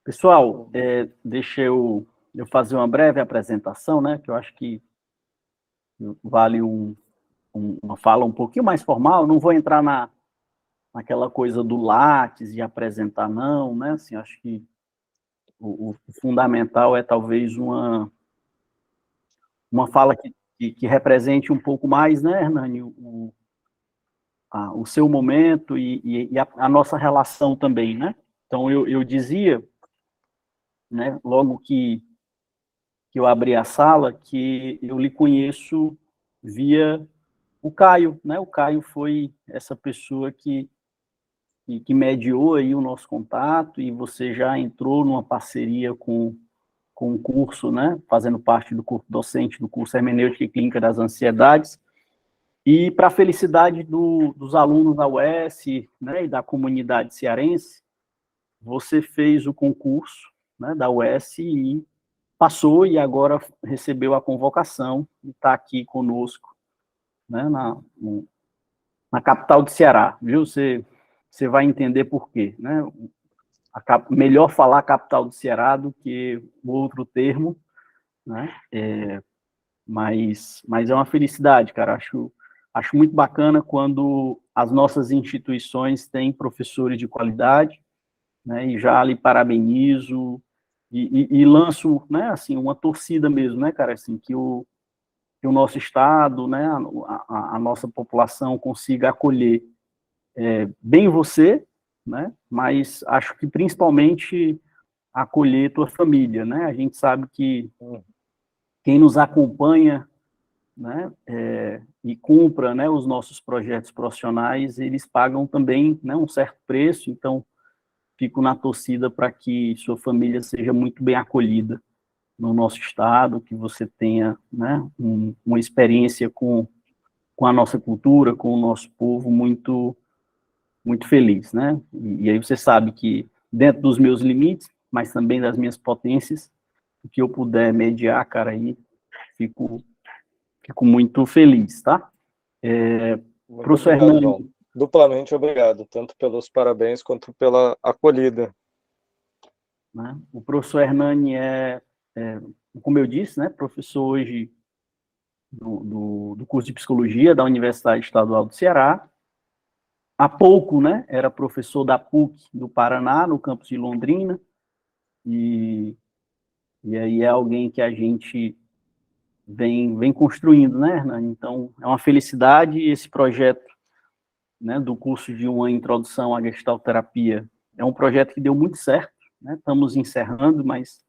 Pessoal, deixa eu fazer uma breve apresentação, né, que eu acho que vale uma fala um pouquinho mais formal. Não vou entrar naquela coisa do Lattes e apresentar, não, né, assim, acho que o fundamental é talvez uma fala que represente um pouco mais, né, Hernani, o seu momento e a nossa relação também, né. Então, eu dizia, né, logo que eu abri a sala, que eu lhe conheço via o Caio, né? O Caio foi essa pessoa que mediou aí o nosso contato, e você já entrou numa parceria com o curso, né? Fazendo parte do corpo docente do curso Hermenêutica e Clínica das Ansiedades. E para a felicidade dos alunos da UES, né, e da comunidade cearense, você fez o concurso, né, da UES e passou, e agora recebeu a convocação e está aqui conosco, né, na capital do Ceará, viu? Você vai entender por quê, né? Melhor falar capital do Ceará do que o outro termo, né? Mas é uma felicidade, cara. Acho muito bacana quando as nossas instituições têm professores de qualidade, né? E já lhe parabenizo e lanço, né, assim, uma torcida mesmo, né, cara, assim, que o nosso estado, né, a nossa população consiga acolher bem você, né, mas acho que principalmente acolher tua família, né. A gente sabe que quem nos acompanha, né, e cumpra, né, os nossos projetos profissionais, eles pagam também, né, um certo preço. Então fico na torcida para que sua família seja muito bem acolhida no nosso estado, que você tenha, né, uma experiência com a nossa cultura, com o nosso povo muito, muito feliz, né? E aí você sabe que, dentro dos meus limites, mas também das minhas potências, o que eu puder mediar, cara, aí fico, fico muito feliz, tá? Muito Professor obrigado, João. Hernani. Duplamente obrigado, tanto pelos parabéns quanto pela acolhida. Né? O professor Hernani como eu disse, né, professor hoje do curso de Psicologia da Universidade Estadual do Ceará. Há pouco, né, era professor da PUC do Paraná, no campus de Londrina, e aí é alguém que a gente vem construindo, né, Hernani? Então, é uma felicidade esse projeto, né, do curso de uma introdução à gestalterapia. É um projeto que deu muito certo, né? Estamos encerrando, mas,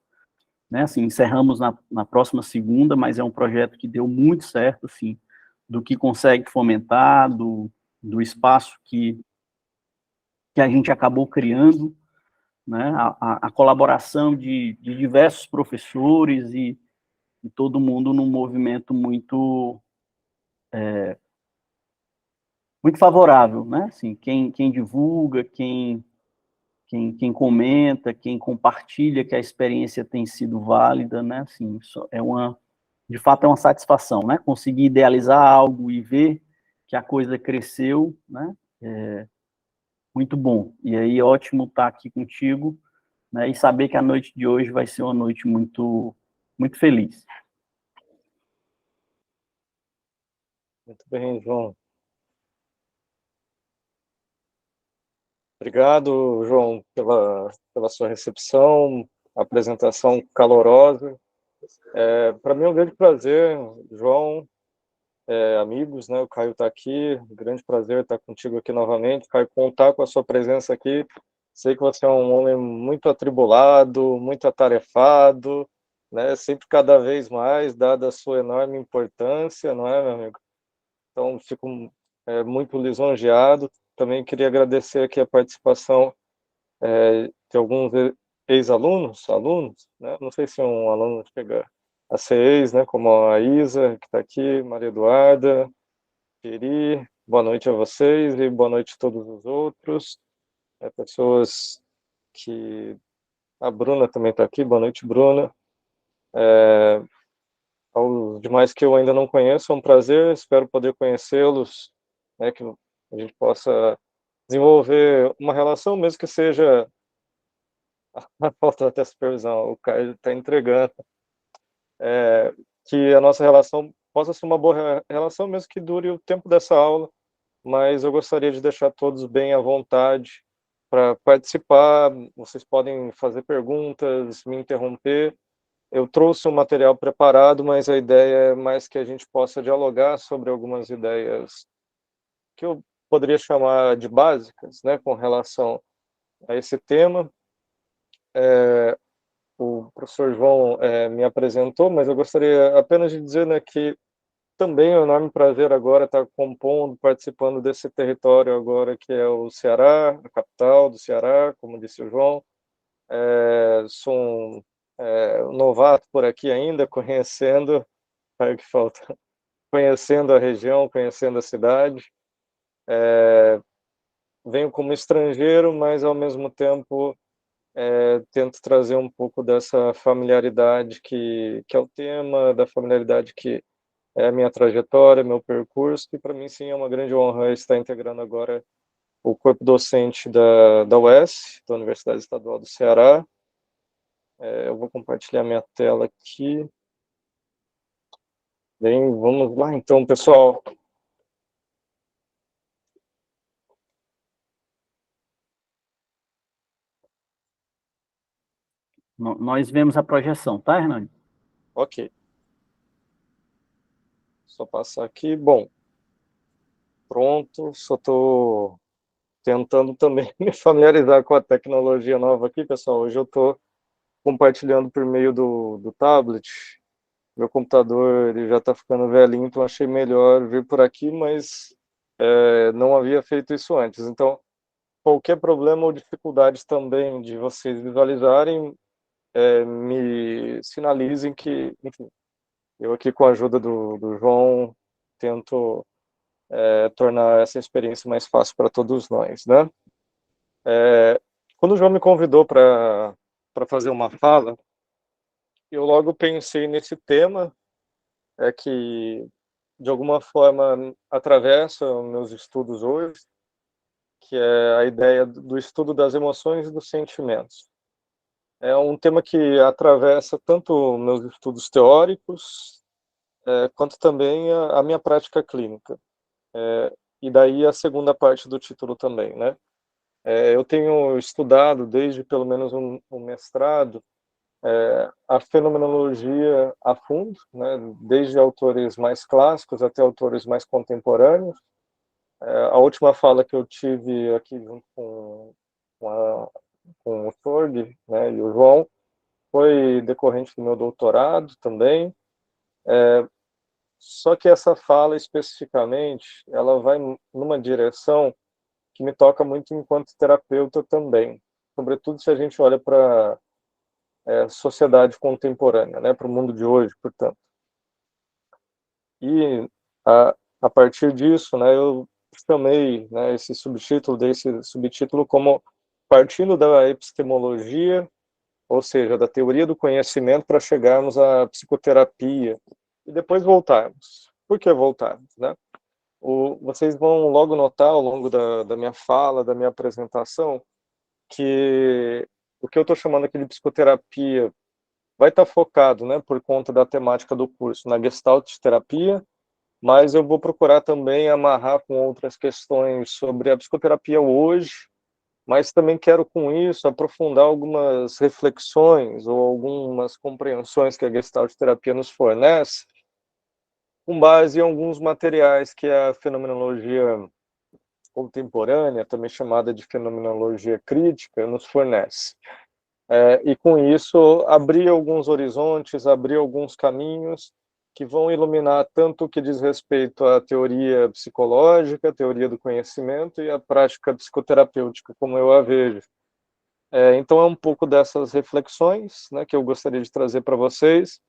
né, assim, encerramos na próxima segunda, mas é um projeto que deu muito certo, assim, do que consegue fomentar, do espaço que a gente acabou criando, né, a colaboração de diversos professores e todo mundo num movimento muito favorável, né? Assim, quem divulga, quem comenta, quem compartilha que a experiência tem sido válida, né? Assim, de fato é uma satisfação, né? Conseguir idealizar algo e ver que a coisa cresceu, né? Muito bom. E aí, ótimo estar aqui contigo, né? E saber que a noite de hoje vai ser uma noite muito, muito feliz. Muito bem, João. Obrigado, João, pela sua recepção, apresentação calorosa. Para mim é um grande prazer, João, amigos, né? O Caio está aqui, um grande prazer estar contigo aqui novamente. Caio, contar com a sua presença aqui. Sei que você é um homem muito atribulado, muito atarefado, né? Sempre cada vez mais, dada a sua enorme importância, não é, meu amigo? Então, fico muito lisonjeado. Também queria agradecer aqui a participação de alguns ex-alunos, alunos, né? Não sei se um aluno chega a ser ex, né? Como a Isa, que está aqui, Maria Eduarda, Peri, boa noite a vocês e boa noite a todos os outros. Pessoas que... A Bruna também está aqui, boa noite, Bruna. Aos demais que eu ainda não conheço, é um prazer, espero poder conhecê-los, né? Que a gente possa desenvolver uma relação, mesmo que seja Faltou até supervisão, o Caio está entregando. Que a nossa relação possa ser uma boa relação, mesmo que dure o tempo dessa aula, mas eu gostaria de deixar todos bem à vontade para participar. Vocês podem fazer perguntas, me interromper. Eu trouxe um material preparado, mas a ideia é mais que a gente possa dialogar sobre algumas ideias que eu poderia chamar de básicas, né, com relação a esse tema. O professor João me apresentou, mas eu gostaria apenas de dizer, né, que também é um enorme prazer agora estar compondo, participando desse território agora que é o Ceará, a capital do Ceará, como disse o João. Sou um novato por aqui ainda, conhecendo, é o que falta, conhecendo a região, conhecendo a cidade. Venho como estrangeiro, mas ao mesmo tempo tento trazer um pouco dessa familiaridade que é o tema, da familiaridade que é a minha trajetória, meu percurso, e para mim, sim, é uma grande honra estar integrando agora o corpo docente da UES, da Universidade Estadual do Ceará. Eu vou compartilhar minha tela aqui. Bem, vamos lá então, pessoal. Nós vemos a projeção, tá, Hernani? Ok. Só passar aqui. Bom, pronto. Só estou tentando também me familiarizar com a tecnologia nova aqui, pessoal. Hoje eu estou compartilhando por meio do tablet. Meu computador ele já está ficando velhinho, então achei melhor vir por aqui, mas não havia feito isso antes. Então, qualquer problema ou dificuldades também de vocês visualizarem, me sinalizem que, enfim, eu aqui com a ajuda do João tento tornar essa experiência mais fácil para todos nós, né? Quando o João me convidou para fazer uma fala, eu logo pensei nesse tema, que de alguma forma atravessa meus estudos hoje, que é a ideia do estudo das emoções e dos sentimentos. É um tema que atravessa tanto meus estudos teóricos, quanto também a minha prática clínica. E daí a segunda parte do título também, né? Eu tenho estudado desde pelo menos um mestrado a fenomenologia a fundo, né? Desde autores mais clássicos até autores mais contemporâneos. A última fala que eu tive aqui junto com o Sorg, né, e o João foi decorrente do meu doutorado também. Só que essa fala especificamente, ela vai numa direção que me toca muito enquanto terapeuta também, sobretudo se a gente olha para a sociedade contemporânea, né, para o mundo de hoje, portanto. E a partir disso, né, eu chamei, né, esse subtítulo desse subtítulo como partindo da epistemologia, ou seja, da teoria do conhecimento para chegarmos à psicoterapia e depois voltarmos. Por que voltarmos, né? Vocês vão logo notar ao longo da minha fala, da minha apresentação, que o que eu estou chamando aqui de psicoterapia vai estar focado, né, por conta da temática do curso, na Gestalt terapia, mas eu vou procurar também amarrar com outras questões sobre a psicoterapia hoje, mas também quero com isso aprofundar algumas reflexões ou algumas compreensões que a Gestalt terapia nos fornece, com base em alguns materiais que a fenomenologia contemporânea, também chamada de fenomenologia crítica, nos fornece. E com isso, abrir alguns horizontes, abrir alguns caminhos que vão iluminar tanto o que diz respeito à teoria psicológica, a teoria do conhecimento e a prática psicoterapêutica, como eu a vejo. Então, é um pouco dessas reflexões, né, que eu gostaria de trazer para vocês.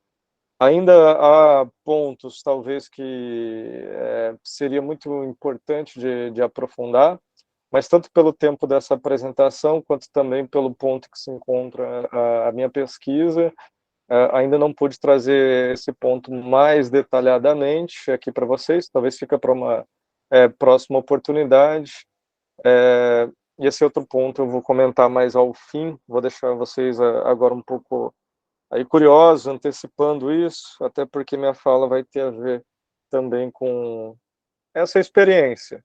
Ainda há pontos, talvez, que seria muito importante de aprofundar, mas tanto pelo tempo dessa apresentação, quanto também pelo ponto que se encontra a minha pesquisa, ainda não pude trazer esse ponto mais detalhadamente aqui para vocês, talvez fica para uma próxima oportunidade. e esse outro ponto eu vou comentar mais ao fim, vou deixar vocês agora um pouco aí curiosos, antecipando isso, até porque minha fala vai ter a ver também com essa experiência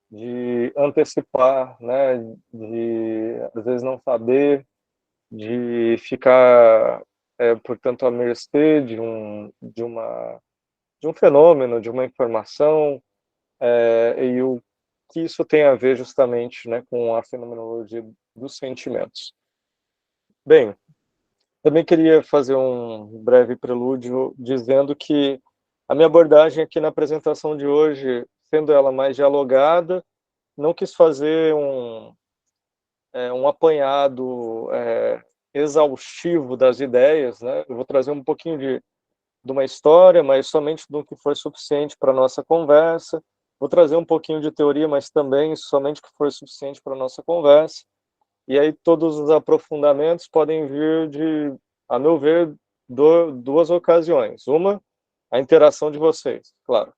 de antecipar, né, de às vezes não saber, de ficar, portanto, à mercê de um fenômeno, de uma informação, e o que isso tem a ver justamente, né, com a fenomenologia dos sentimentos. Bem, também queria fazer um breve prelúdio dizendo que a minha abordagem aqui na apresentação de hoje, sendo ela mais dialogada, não quis fazer um apanhado exaustivo das ideias, né? Eu vou trazer um pouquinho de uma história, mas somente do que for suficiente para a nossa conversa. Vou trazer um pouquinho de teoria, mas também somente o que for suficiente para a nossa conversa. E aí todos os aprofundamentos podem vir a meu ver, duas ocasiões. Uma, a interação de vocês, claro.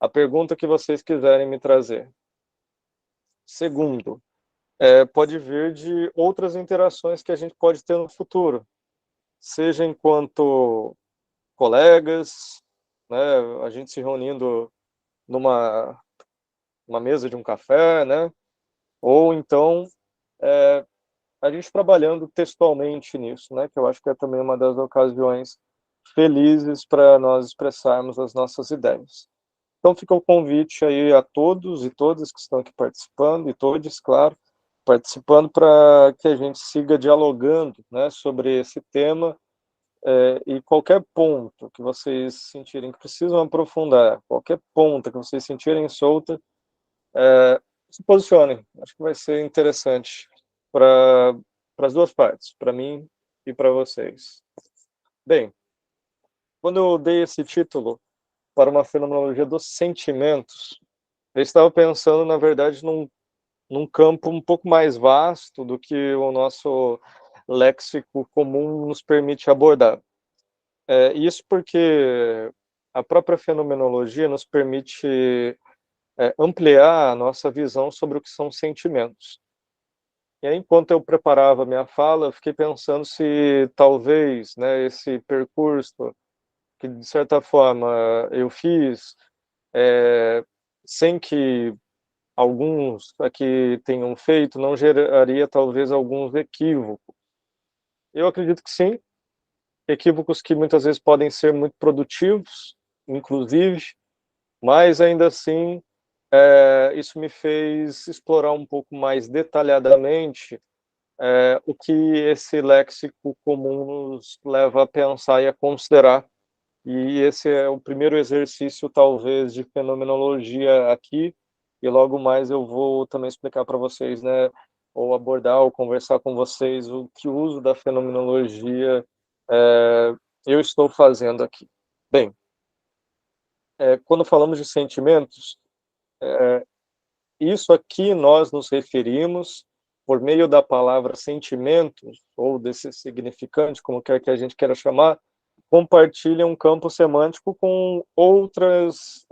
A pergunta que vocês quiserem me trazer. Segundo, pode vir de outras interações que a gente pode ter no futuro, seja enquanto colegas, né, a gente se reunindo numa mesa de um café, né, ou então a gente trabalhando textualmente nisso, né, que eu acho que é também uma das ocasiões felizes para nós expressarmos as nossas ideias. Então fica o convite aí a todos e todas que estão aqui participando, e todos, claro, participando para que a gente siga dialogando, né, sobre esse tema, e qualquer ponto que vocês sentirem que precisam aprofundar, qualquer ponta que vocês sentirem solta, se posicionem. Acho que vai ser interessante para as duas partes, para mim e para vocês. Bem, quando eu dei esse título para uma fenomenologia dos sentimentos, eu estava pensando, na verdade, num campo um pouco mais vasto do que o nosso léxico comum nos permite abordar. Isso porque a própria fenomenologia nos permite ampliar a nossa visão sobre o que são sentimentos. E aí, enquanto eu preparava minha fala, eu fiquei pensando se talvez, né, esse percurso que, de certa forma, eu fiz, sem que alguns aqui tenham feito, não geraria talvez alguns equívocos. Eu acredito que sim, equívocos que muitas vezes podem ser muito produtivos, inclusive, mas ainda assim isso me fez explorar um pouco mais detalhadamente o que esse léxico comum nos leva a pensar e a considerar. E esse é o primeiro exercício, talvez, de fenomenologia aqui, e logo mais eu vou também explicar para vocês, né, ou abordar, ou conversar com vocês o que o uso da fenomenologia eu estou fazendo aqui. Bem, quando falamos de sentimentos, isso aqui nós nos referimos, por meio da palavra sentimentos, ou desse significante, como quer que a gente queira chamar, compartilha um campo semântico com outros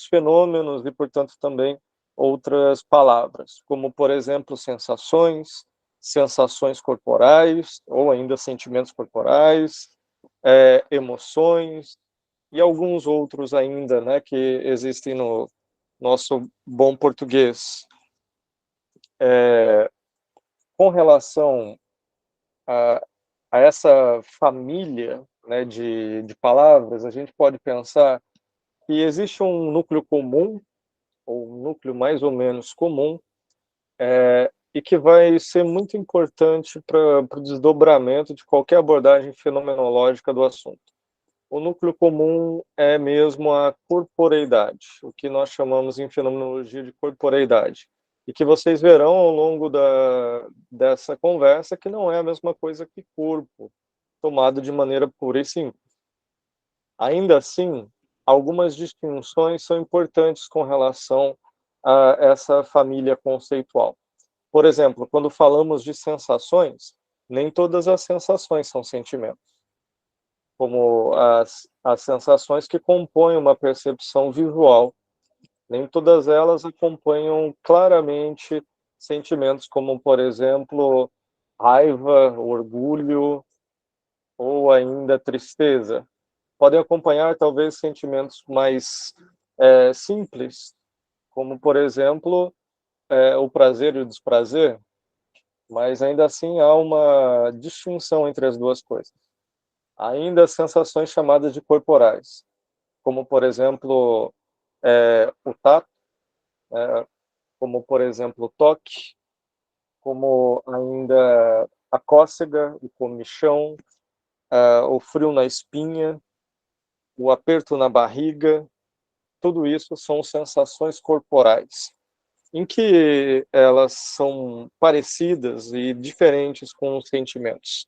fenômenos e, portanto, também outras palavras, como, por exemplo, sensações, sensações corporais, ou ainda sentimentos corporais, emoções, e alguns outros ainda, né, que existem no nosso bom português. Com relação a essa família, né, de palavras, a gente pode pensar que existe um núcleo comum, ou um núcleo mais ou menos comum, e que vai ser muito importante para o desdobramento de qualquer abordagem fenomenológica do assunto. O núcleo comum é mesmo a corporeidade, o que nós chamamos em fenomenologia de corporeidade, e que vocês verão ao longo dessa conversa que não é a mesma coisa que corpo, tomado de maneira pura e simples. Ainda assim, algumas distinções são importantes com relação a essa família conceitual. Por exemplo, quando falamos de sensações, nem todas as sensações são sentimentos, como as sensações que compõem uma percepção visual. Nem todas elas acompanham claramente sentimentos como, por exemplo, raiva, orgulho ou ainda tristeza. Podem acompanhar, talvez, sentimentos mais simples, como, por exemplo, o prazer e o desprazer, mas ainda assim há uma distinção entre as duas coisas. Ainda sensações chamadas de corporais, como, por exemplo, o tato, como, por exemplo, o toque, como ainda a cócega, o comichão, o frio na espinha, o aperto na barriga, tudo isso são sensações corporais, em que elas são parecidas e diferentes com os sentimentos.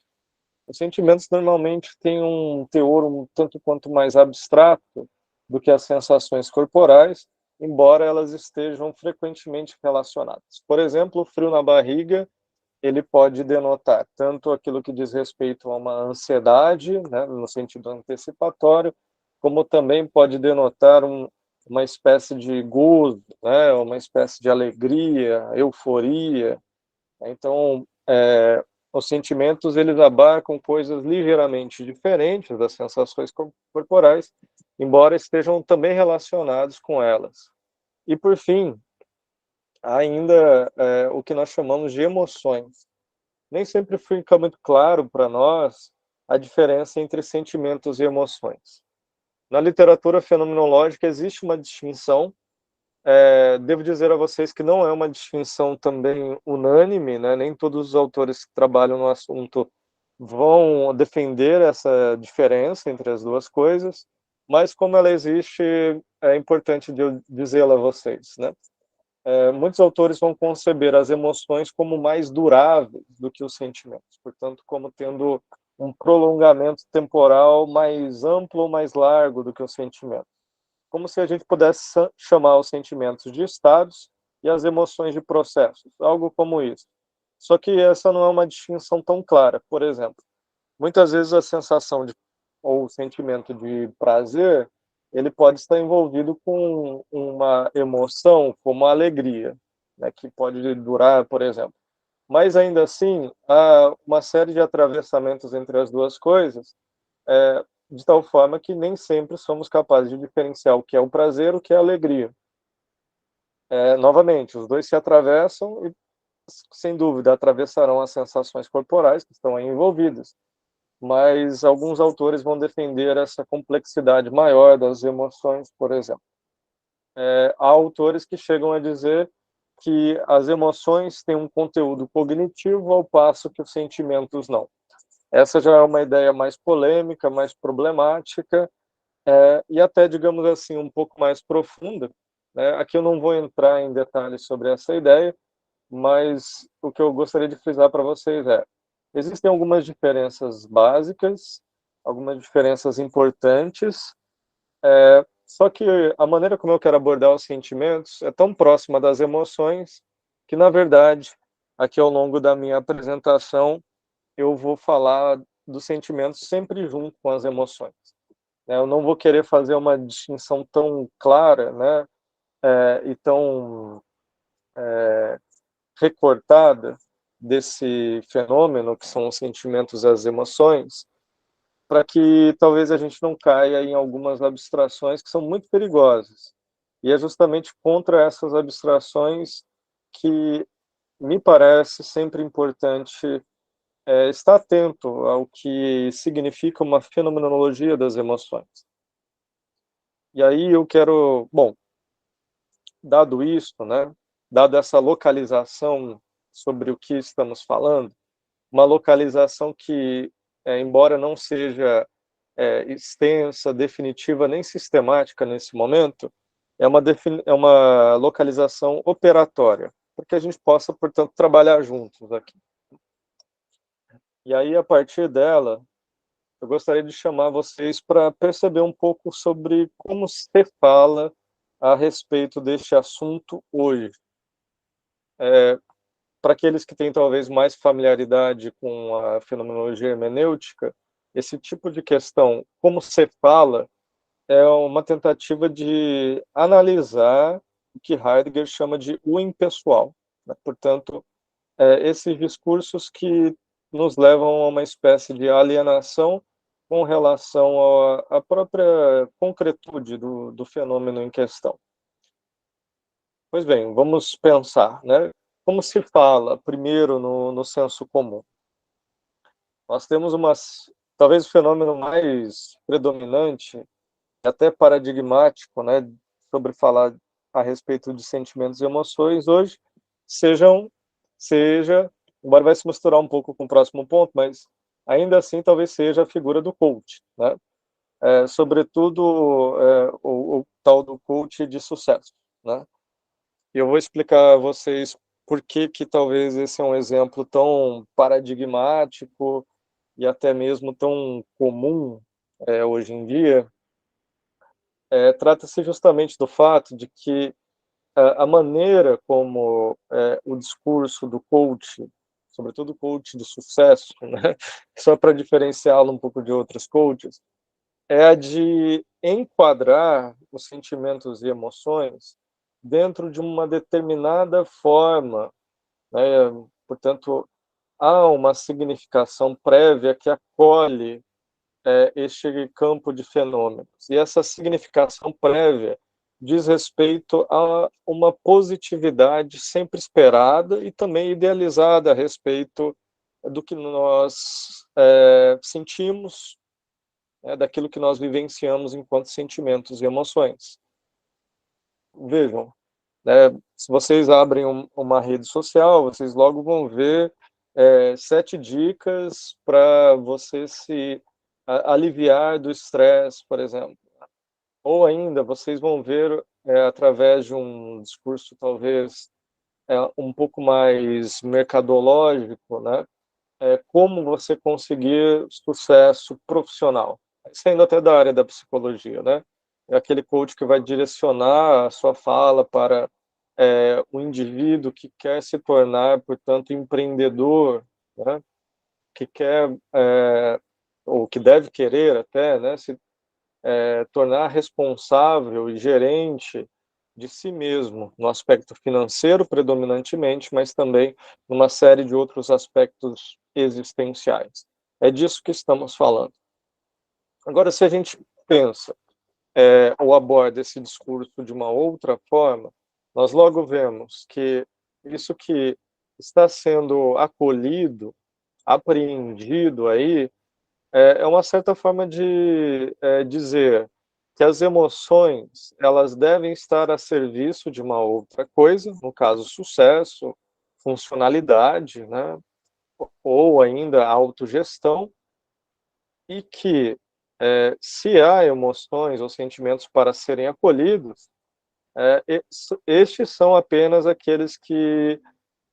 Os sentimentos normalmente têm um teor um tanto quanto mais abstrato do que as sensações corporais, embora elas estejam frequentemente relacionadas. Por exemplo, o frio na barriga, ele pode denotar tanto aquilo que diz respeito a uma ansiedade, né, no sentido antecipatório, como também pode denotar uma espécie de gozo, né, uma espécie de alegria, euforia. Então, os sentimentos, eles abarcam coisas ligeiramente diferentes das sensações corporais, embora estejam também relacionados com elas. E, por fim, ainda o que nós chamamos de emoções. Nem sempre fica muito claro para nós a diferença entre sentimentos e emoções. Na literatura fenomenológica existe uma distinção. Devo dizer a vocês que não é uma distinção também unânime, né? Nem todos os autores que trabalham no assunto vão defender essa diferença entre as duas coisas, mas como ela existe, é importante dizê-la a vocês, né? Muitos autores vão conceber as emoções como mais duráveis do que os sentimentos, portanto, como tendo um prolongamento temporal mais amplo ou mais largo do que os sentimentos. Como se a gente pudesse chamar os sentimentos de estados e as emoções de processos, algo como isso. Só que essa não é uma distinção tão clara. Por exemplo, muitas vezes a sensação ou o sentimento de prazer, ele pode estar envolvido com uma emoção como a alegria, né, que pode durar, por exemplo. Mas ainda assim, há uma série de atravessamentos entre as duas coisas, de tal forma que nem sempre somos capazes de diferenciar o que é o prazer e o que é a alegria. Novamente, os dois se atravessam e, sem dúvida, atravessarão as sensações corporais que estão aí envolvidas, mas alguns autores vão defender essa complexidade maior das emoções, por exemplo. Há autores que chegam a dizer que as emoções têm um conteúdo cognitivo, ao passo que os sentimentos não. Essa já é uma ideia mais polêmica, mais problemática, e até, digamos assim, um pouco mais profunda, né? Aqui eu não vou entrar em detalhes sobre essa ideia, mas o que eu gostaria de frisar para vocês existem algumas diferenças básicas, algumas diferenças importantes, só que a maneira como eu quero abordar os sentimentos é tão próxima das emoções que, na verdade, aqui ao longo da minha apresentação, eu vou falar dos sentimentos sempre junto com as emoções. Eu não vou querer fazer uma distinção tão clara, né, e tão recortada desse fenômeno que são os sentimentos e as emoções, para que talvez a gente não caia em algumas abstrações que são muito perigosas. E é justamente contra essas abstrações que me parece sempre importante estar atento ao que significa uma fenomenologia das emoções. E aí eu quero, bom, dado isso, né, dado essa localização sobre o que estamos falando, uma localização que, embora não seja extensa, definitiva, nem sistemática nesse momento, é uma localização operatória, para que a gente possa, portanto, trabalhar juntos aqui. E aí, a partir dela, eu gostaria de chamar vocês para perceber um pouco sobre como se fala a respeito deste assunto hoje. Para aqueles que têm talvez mais familiaridade com a fenomenologia hermenêutica, esse tipo de questão, como se fala, é uma tentativa de analisar o que Heidegger chama de o impessoal. né? Portanto, esses discursos que nos levam a uma espécie de alienação com relação à própria concretude do fenômeno em questão. Pois bem, vamos pensar, né? Como se fala, primeiro, no senso comum? Nós temos talvez o fenômeno mais predominante, até paradigmático, né, sobre falar a respeito de sentimentos e emoções hoje, seja, embora vai se misturar um pouco com o próximo ponto, mas ainda assim talvez seja a figura do coach, né? Sobretudo o tal do coach de sucesso, né? E eu vou explicar a vocês por que talvez esse é um exemplo tão paradigmático e até mesmo tão comum hoje em dia. Trata-se justamente do fato de que a maneira como o discurso do coach, sobretudo o coach de sucesso, né, só para diferenciá-lo um pouco de outros coaches, é a de enquadrar os sentimentos e emoções dentro de uma determinada forma, né? Portanto, há uma significação prévia que acolhe este campo de fenômenos. E essa significação prévia diz respeito a uma positividade sempre esperada e também idealizada a respeito do que nós sentimos, daquilo que nós vivenciamos enquanto sentimentos e emoções. Vejam, se vocês abrem uma rede social, vocês logo vão ver 7 dicas para você se aliviar do estresse, por exemplo. Ou ainda, vocês vão ver, através de um discurso talvez um pouco mais mercadológico, né? Como você conseguir sucesso profissional. Saindo até da área da psicologia, né? É aquele coach que vai direcionar a sua fala para o indivíduo que quer se tornar, portanto, empreendedor, né? Que quer, ou que deve querer até, né? Se tornar responsável e gerente de si mesmo, no aspecto financeiro predominantemente, mas também numa série de outros aspectos existenciais. É disso que estamos falando. Agora, se a gente pensa ou aborda esse discurso de uma outra forma, nós logo vemos que isso que está sendo acolhido, apreendido aí, é uma certa forma de dizer que as emoções elas devem estar a serviço de uma outra coisa, no caso sucesso, funcionalidade, né, ou ainda autogestão, e que se há emoções ou sentimentos para serem acolhidos, estes são apenas aqueles que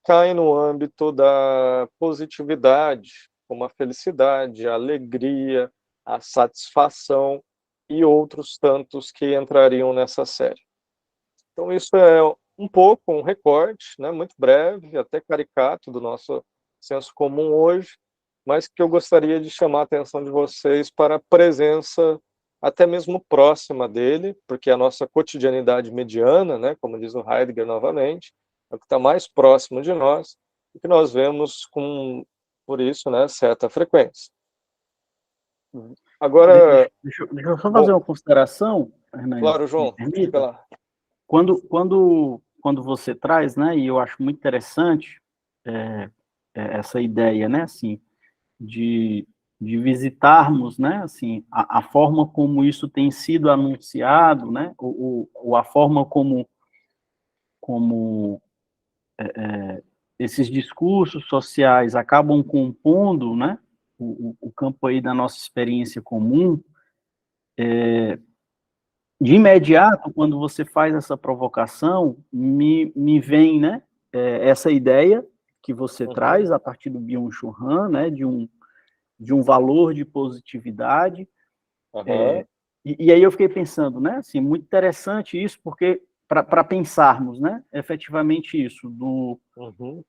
caem no âmbito da positividade, como a felicidade, a alegria, a satisfação e outros tantos que entrariam nessa série. Então, isso é um pouco um recorte, né, muito breve, até caricato do nosso senso comum hoje, mas que eu gostaria de chamar a atenção de vocês para a presença até mesmo próxima dele, porque a nossa cotidianidade mediana, né, como diz o Heidegger novamente, é o que está mais próximo de nós e que nós vemos por isso, né, certa frequência. Agora... Deixa eu só fazer uma consideração, Hernani, claro, João, me permita. lá. Quando você traz, né, e eu acho muito interessante essa ideia, né, assim, de visitarmos, né, assim, a forma como isso tem sido anunciado, né, ou a forma como esses discursos sociais acabam compondo, né, o campo aí da nossa experiência comum. De imediato, quando você faz essa provocação, me vem, né, essa ideia que você traz a partir do Byung-Chul Han, né, de um valor de positividade. E aí eu fiquei pensando, né, assim, muito interessante isso, porque para pensarmos, né, efetivamente isso,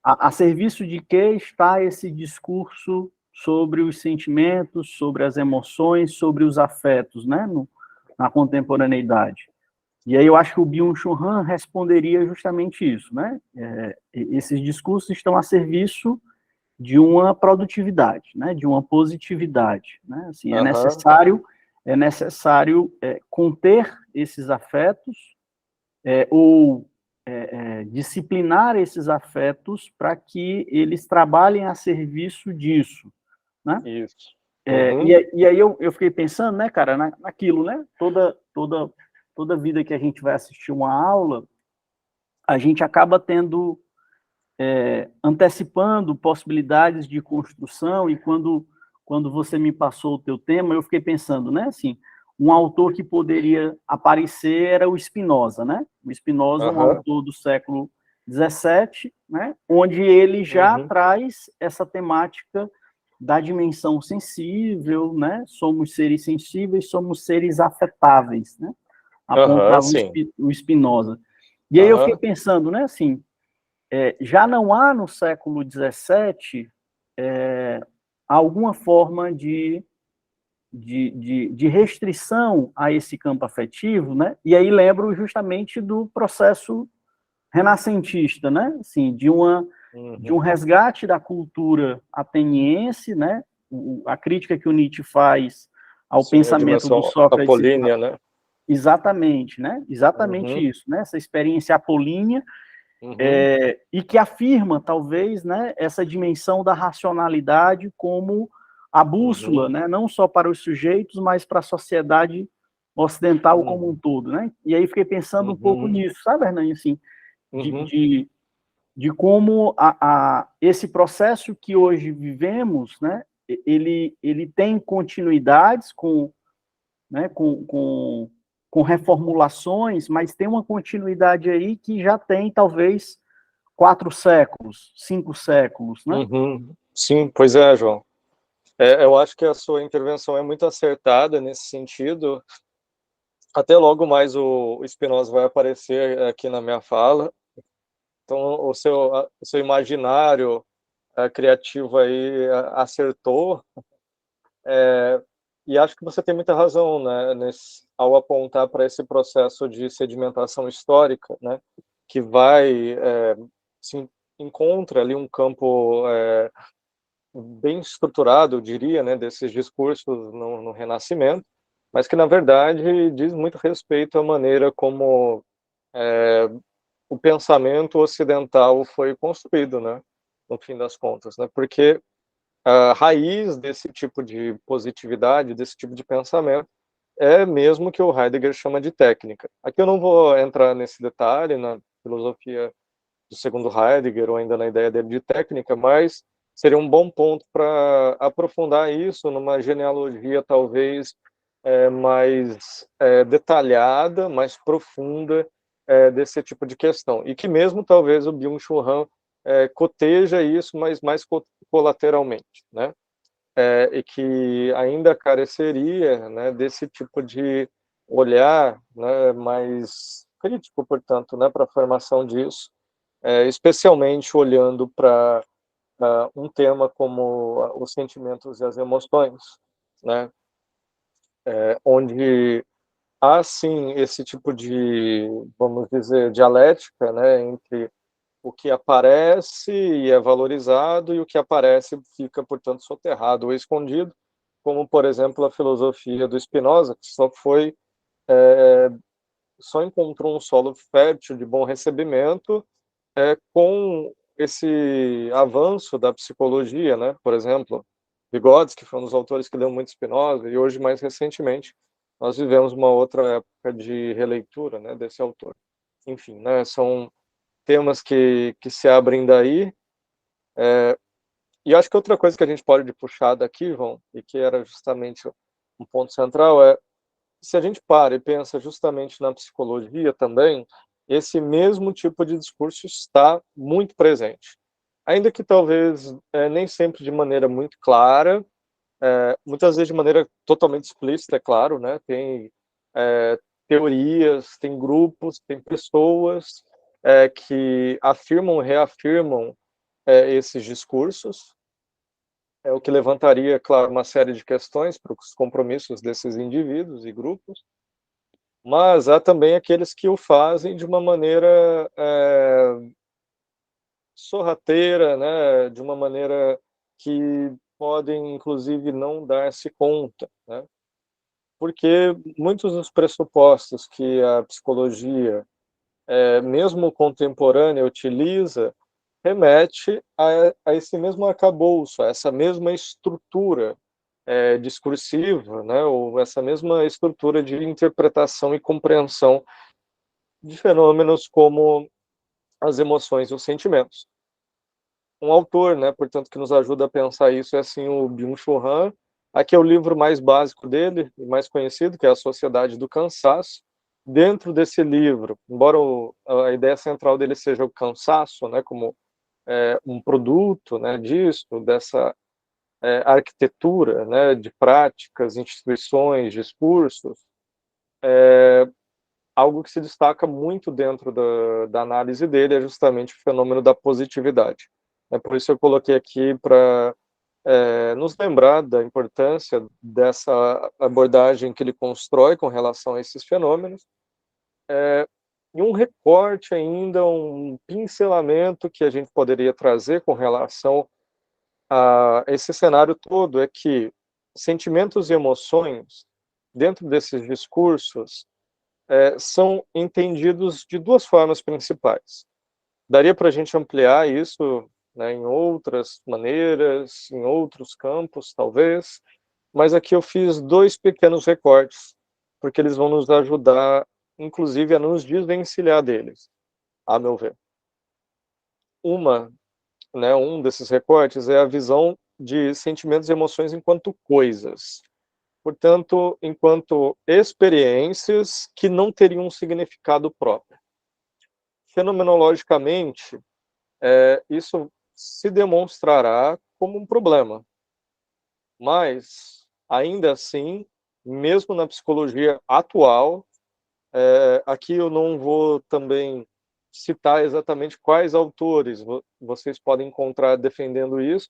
a serviço de que está esse discurso sobre os sentimentos, sobre as emoções, sobre os afetos, né, na contemporaneidade. E aí eu acho que o Byung-Chul Han responderia justamente isso, né? Esses discursos estão a serviço de uma produtividade, né? De uma positividade, né? Assim, Aham, é necessário conter esses afetos ou disciplinar esses afetos para que eles trabalhem a serviço disso, né? isso. Uhum, E aí eu fiquei pensando, né, cara, naquilo, né? Toda vida que a gente vai assistir uma aula, a gente acaba tendo, antecipando possibilidades de construção, e quando você me passou o teu tema, eu fiquei pensando, né, assim, um autor que poderia aparecer era o Spinoza, né? O Spinoza, um aham, autor do século XVII, né, onde ele já uhum, traz essa temática da dimensão sensível, né? Somos seres sensíveis, somos seres afetáveis, né? aham, Apontava sim. O Spinoza. E aí eu fiquei Aham, pensando, né, assim, já não há no século XVII alguma forma de restrição a esse campo afetivo, né? E aí lembro justamente do processo renascentista, né? Assim, de um uhum. resgate da cultura ateniense, né? A crítica que o Nietzsche faz ao Sim, a pensamento do dimensão Sócrates e apolínea, né? exatamente, né? Exatamente Uhum, isso, né? Essa experiência apolínea, uhum, e que afirma, talvez, né, essa dimensão da racionalidade como a bússola, uhum, né, não só para os sujeitos, mas para a sociedade ocidental como um uhum, todo, né? E aí fiquei pensando um pouco uhum, nisso, sabe, Hernani, assim, de, uhum, de, de como esse processo que hoje vivemos, né, ele tem continuidades né, com reformulações, mas tem uma continuidade aí que já tem, talvez, 4 séculos, 5 séculos, né? uhum. Sim, pois é, João. Eu acho que a sua intervenção é muito acertada nesse sentido. Até logo mais o Spinoza vai aparecer aqui na minha fala. Então, o seu imaginário criativo aí acertou. E acho que você tem muita razão, né, ao apontar para esse processo de sedimentação histórica, né, que se encontra ali um campo bem estruturado, eu diria, né, desses discursos no Renascimento, mas que, na verdade, diz muito respeito à maneira como o pensamento ocidental foi construído, né, no fim das contas, né, porque a raiz desse tipo de positividade, desse tipo de pensamento, é mesmo que o Heidegger chama de técnica. Aqui eu não vou entrar nesse detalhe na filosofia do segundo Heidegger ou ainda na ideia dele de técnica, mas seria um bom ponto para aprofundar isso numa genealogia talvez mais detalhada, mais profunda desse tipo de questão. E que mesmo talvez o Byung-Chul Han coteja isso, mas mais colateralmente, né? E que ainda careceria, né, desse tipo de olhar, né, mais crítico, portanto, né, para a formação disso, especialmente olhando para um tema como os sentimentos e as emoções, né, onde há sim esse tipo de, vamos dizer, dialética, né, entre o que aparece e é valorizado e o que aparece fica, portanto, soterrado ou escondido, como, por exemplo, a filosofia do Spinoza, que só encontrou um solo fértil de bom recebimento com esse avanço da psicologia, né? Por exemplo, Vygotsky foi um dos autores que leu muito Spinoza, e hoje, mais recentemente, nós vivemos uma outra época de releitura, né, desse autor. Enfim, né, são temas que se abrem daí. E acho que outra coisa que a gente pode puxar daqui, Vão, e que era justamente um ponto central, se a gente para e pensa justamente na psicologia também, esse mesmo tipo de discurso está muito presente. Ainda que talvez nem sempre de maneira muito clara, muitas vezes de maneira totalmente explícita, é claro, né? Tem teorias, tem grupos, tem pessoas que afirmam, reafirmam esses discursos, o que levantaria, claro, uma série de questões para os compromissos desses indivíduos e grupos, Mas há também aqueles que o fazem de uma maneira sorrateira, né, de uma maneira que podem, inclusive, não dar-se conta, né? Porque muitos dos pressupostos que a psicologia, mesmo contemporânea, utiliza, remete a esse mesmo arcabouço, a essa mesma estrutura discursiva, né, ou essa mesma estrutura de interpretação e compreensão de fenômenos como as emoções e os sentimentos. Um autor, né, portanto, que nos ajuda a pensar isso é assim o Byung-Chul Han. Aqui é o livro mais básico dele, e mais conhecido, que é A Sociedade do Cansaço. Dentro desse livro, embora a ideia central dele seja o cansaço, né, como um produto, né, disso, dessa arquitetura, né, de práticas, instituições, discursos, algo que se destaca muito dentro da análise dele é justamente o fenômeno da positividade. É por isso que eu coloquei aqui para nos lembrar da importância dessa abordagem que ele constrói com relação a esses fenômenos, e um recorte ainda, um pincelamento que a gente poderia trazer com relação a esse cenário todo é que sentimentos e emoções, dentro desses discursos, são entendidos de duas formas principais. Daria para a gente ampliar isso, né, em outras maneiras, em outros campos, talvez, mas aqui eu fiz dois pequenos recortes, porque eles vão nos ajudar, inclusive, a nos desvencilhar deles, a meu ver. Um desses recortes é a visão de sentimentos e emoções enquanto coisas. Portanto, enquanto experiências que não teriam um significado próprio. Fenomenologicamente, isso se demonstrará como um problema, mas, ainda assim, mesmo na psicologia atual, aqui eu não vou também citar exatamente quais autores vocês podem encontrar defendendo isso,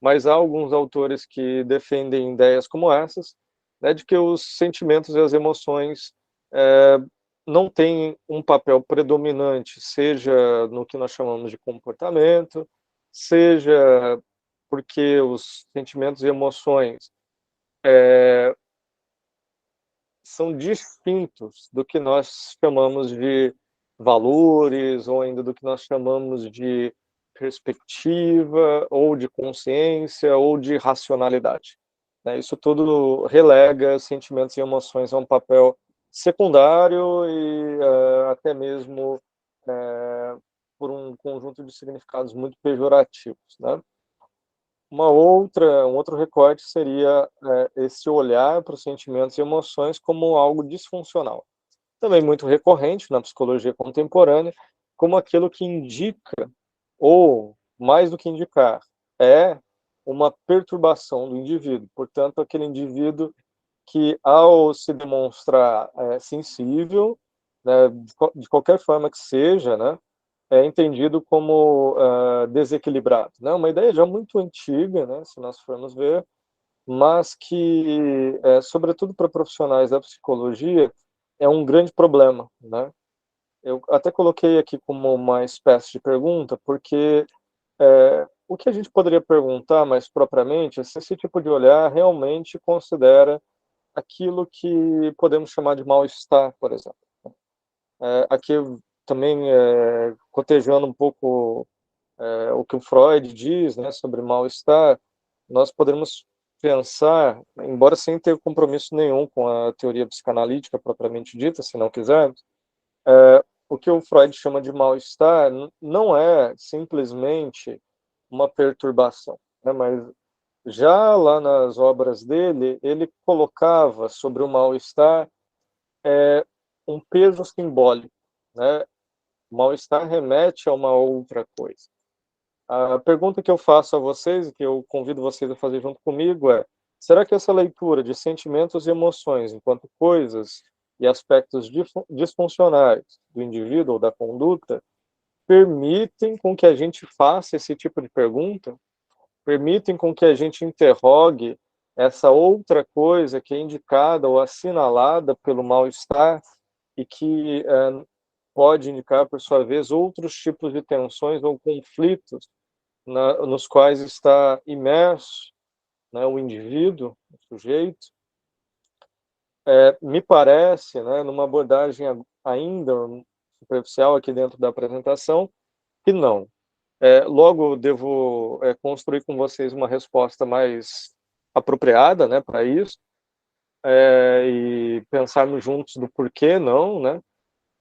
mas há alguns autores que defendem ideias como essas, né, de que os sentimentos e as emoções não têm um papel predominante, seja no que nós chamamos de comportamento, seja porque os sentimentos e emoções são distintos do que nós chamamos de valores, ou ainda do que nós chamamos de perspectiva, ou de consciência, ou de racionalidade. Né? Isso tudo relega sentimentos e emoções a um papel secundário e até mesmo por um conjunto de significados muito pejorativos. Né? Um outro recorte seria esse olhar para os sentimentos e emoções como algo disfuncional. Também muito recorrente na psicologia contemporânea, como aquilo que indica, ou mais do que indicar, é uma perturbação do indivíduo. Portanto, aquele indivíduo que, ao se demonstrar sensível, né, de qualquer forma que seja, né, é entendido como desequilibrado. Né? Uma ideia já muito antiga, né, se nós formos ver, mas que, sobretudo para profissionais da psicologia, é um grande problema. Né? Eu até coloquei aqui como uma espécie de pergunta, porque o que a gente poderia perguntar mais propriamente é se esse tipo de olhar realmente considera aquilo que podemos chamar de mal-estar, por exemplo. Aqui também cotejando um pouco o que o Freud diz, né, sobre mal-estar, nós podemos pensar, embora sem ter compromisso nenhum com a teoria psicanalítica propriamente dita, se não quisermos, o que o Freud chama de mal-estar não é simplesmente uma perturbação, né, mas já lá nas obras dele, ele colocava sobre o mal-estar um peso simbólico, né? O mal-estar remete a uma outra coisa. A pergunta que eu faço a vocês, e que eu convido vocês a fazer junto comigo é: será que essa leitura de sentimentos e emoções enquanto coisas e aspectos disfuncionais do indivíduo ou da conduta permitem com que a gente faça esse tipo de pergunta? Permitem com que a gente interrogue essa outra coisa que é indicada ou assinalada pelo mal-estar e que pode indicar, por sua vez, outros tipos de tensões ou conflitos nos quais está imerso, né, o indivíduo, o sujeito. Me parece, né, numa abordagem ainda superficial aqui dentro da apresentação, que não. Logo, devo construir com vocês uma resposta mais apropriada, né, para isso, e pensarmos juntos do porquê não, né?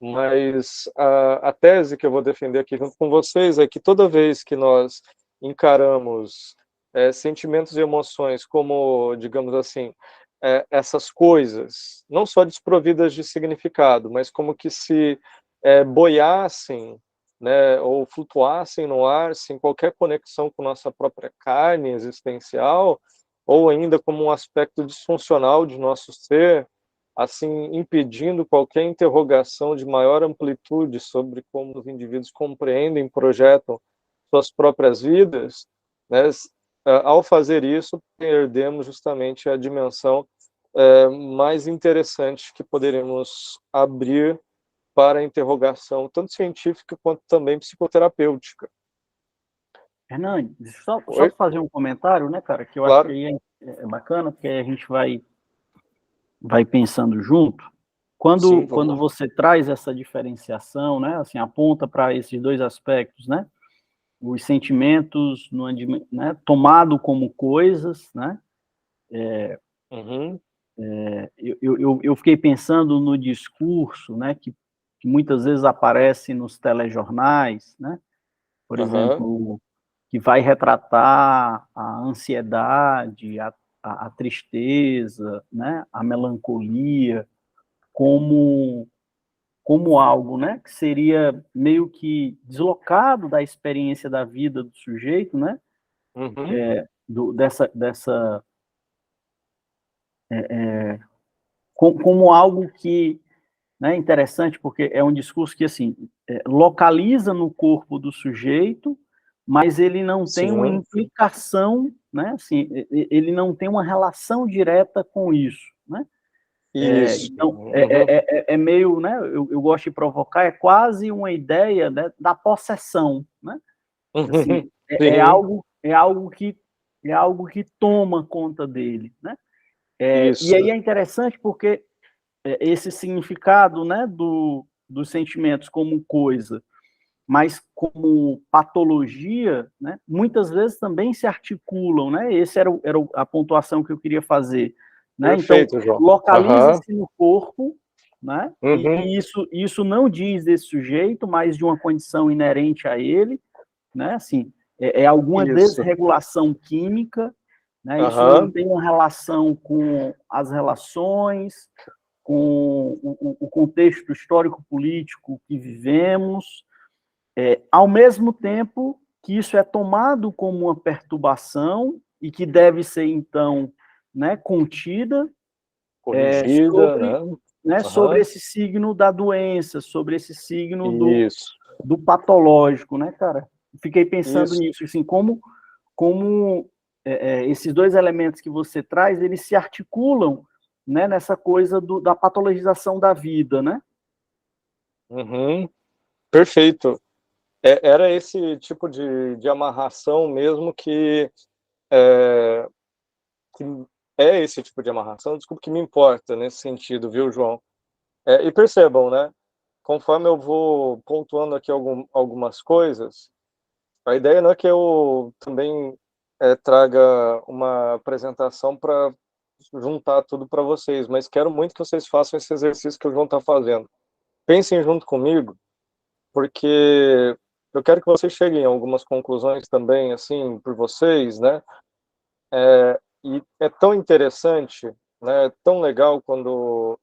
Mas a tese que eu vou defender aqui junto com vocês é que toda vez que nós encaramos sentimentos e emoções como, digamos assim, essas coisas, não só desprovidas de significado, mas como que se boiassem, né, ou flutuassem no ar, sem qualquer conexão com nossa própria carne existencial, ou ainda como um aspecto disfuncional de nosso ser, assim, impedindo qualquer interrogação de maior amplitude sobre como os indivíduos compreendem e projetam suas próprias vidas, né? Ao fazer isso, perdemos justamente a dimensão mais interessante que poderemos abrir para a interrogação, tanto científica quanto também psicoterapêutica. Hernani, só fazer um comentário, né, cara, que eu Claro. acho que é bacana, porque a gente vai pensando junto. Sim, Quando você traz essa diferenciação, né, assim, aponta para esses dois aspectos, né, os sentimentos, né, tomado como coisas, né, eu fiquei pensando no discurso, né, que muitas vezes aparece nos telejornais, né, por exemplo, que vai retratar a ansiedade, a tristeza, né, a melancolia, como algo, né, que seria meio que deslocado da experiência da vida do sujeito, né, dessa como algo que, né, interessante, porque é um discurso que, assim, localiza no corpo do sujeito, mas ele não tem uma implicação, né, assim, ele não tem uma relação direta com isso, né? Isso. Então, é meio, né, eu gosto de provocar, é quase uma ideia, né, da possessão, né? Assim, é algo que toma conta dele, né? E aí é interessante porque esse significado, né, dos sentimentos como coisa, mas como patologia, né, muitas vezes também se articulam, né? Essa era a pontuação que eu queria fazer, né? Perfeito, Então, João. localiza-se no corpo, né? E isso não diz desse sujeito, mas de uma condição inerente a ele, né? Assim, alguma desregulação química, né? Isso não tem uma relação com as relações, com o contexto histórico-político que vivemos, ao mesmo tempo que isso é tomado como uma perturbação e que deve ser, então, né, contida, corrigida, sobre esse signo da doença, sobre esse signo do patológico, né, cara? Fiquei pensando nisso, assim, como esses dois elementos que você traz, eles se articulam, né, nessa coisa da patologização da vida, né? Perfeito. Era esse tipo de amarração mesmo que é esse tipo de amarração, desculpa, que me importa nesse sentido, viu, João? E percebam, né? Conforme eu vou pontuando aqui algumas coisas, a ideia não é que eu também traga uma apresentação para juntar tudo para vocês, mas quero muito que vocês façam esse exercício que o João está fazendo. Pensem junto comigo, porque eu quero que vocês cheguem a algumas conclusões também, assim, por vocês, né? E é tão interessante, né? Tão legal quando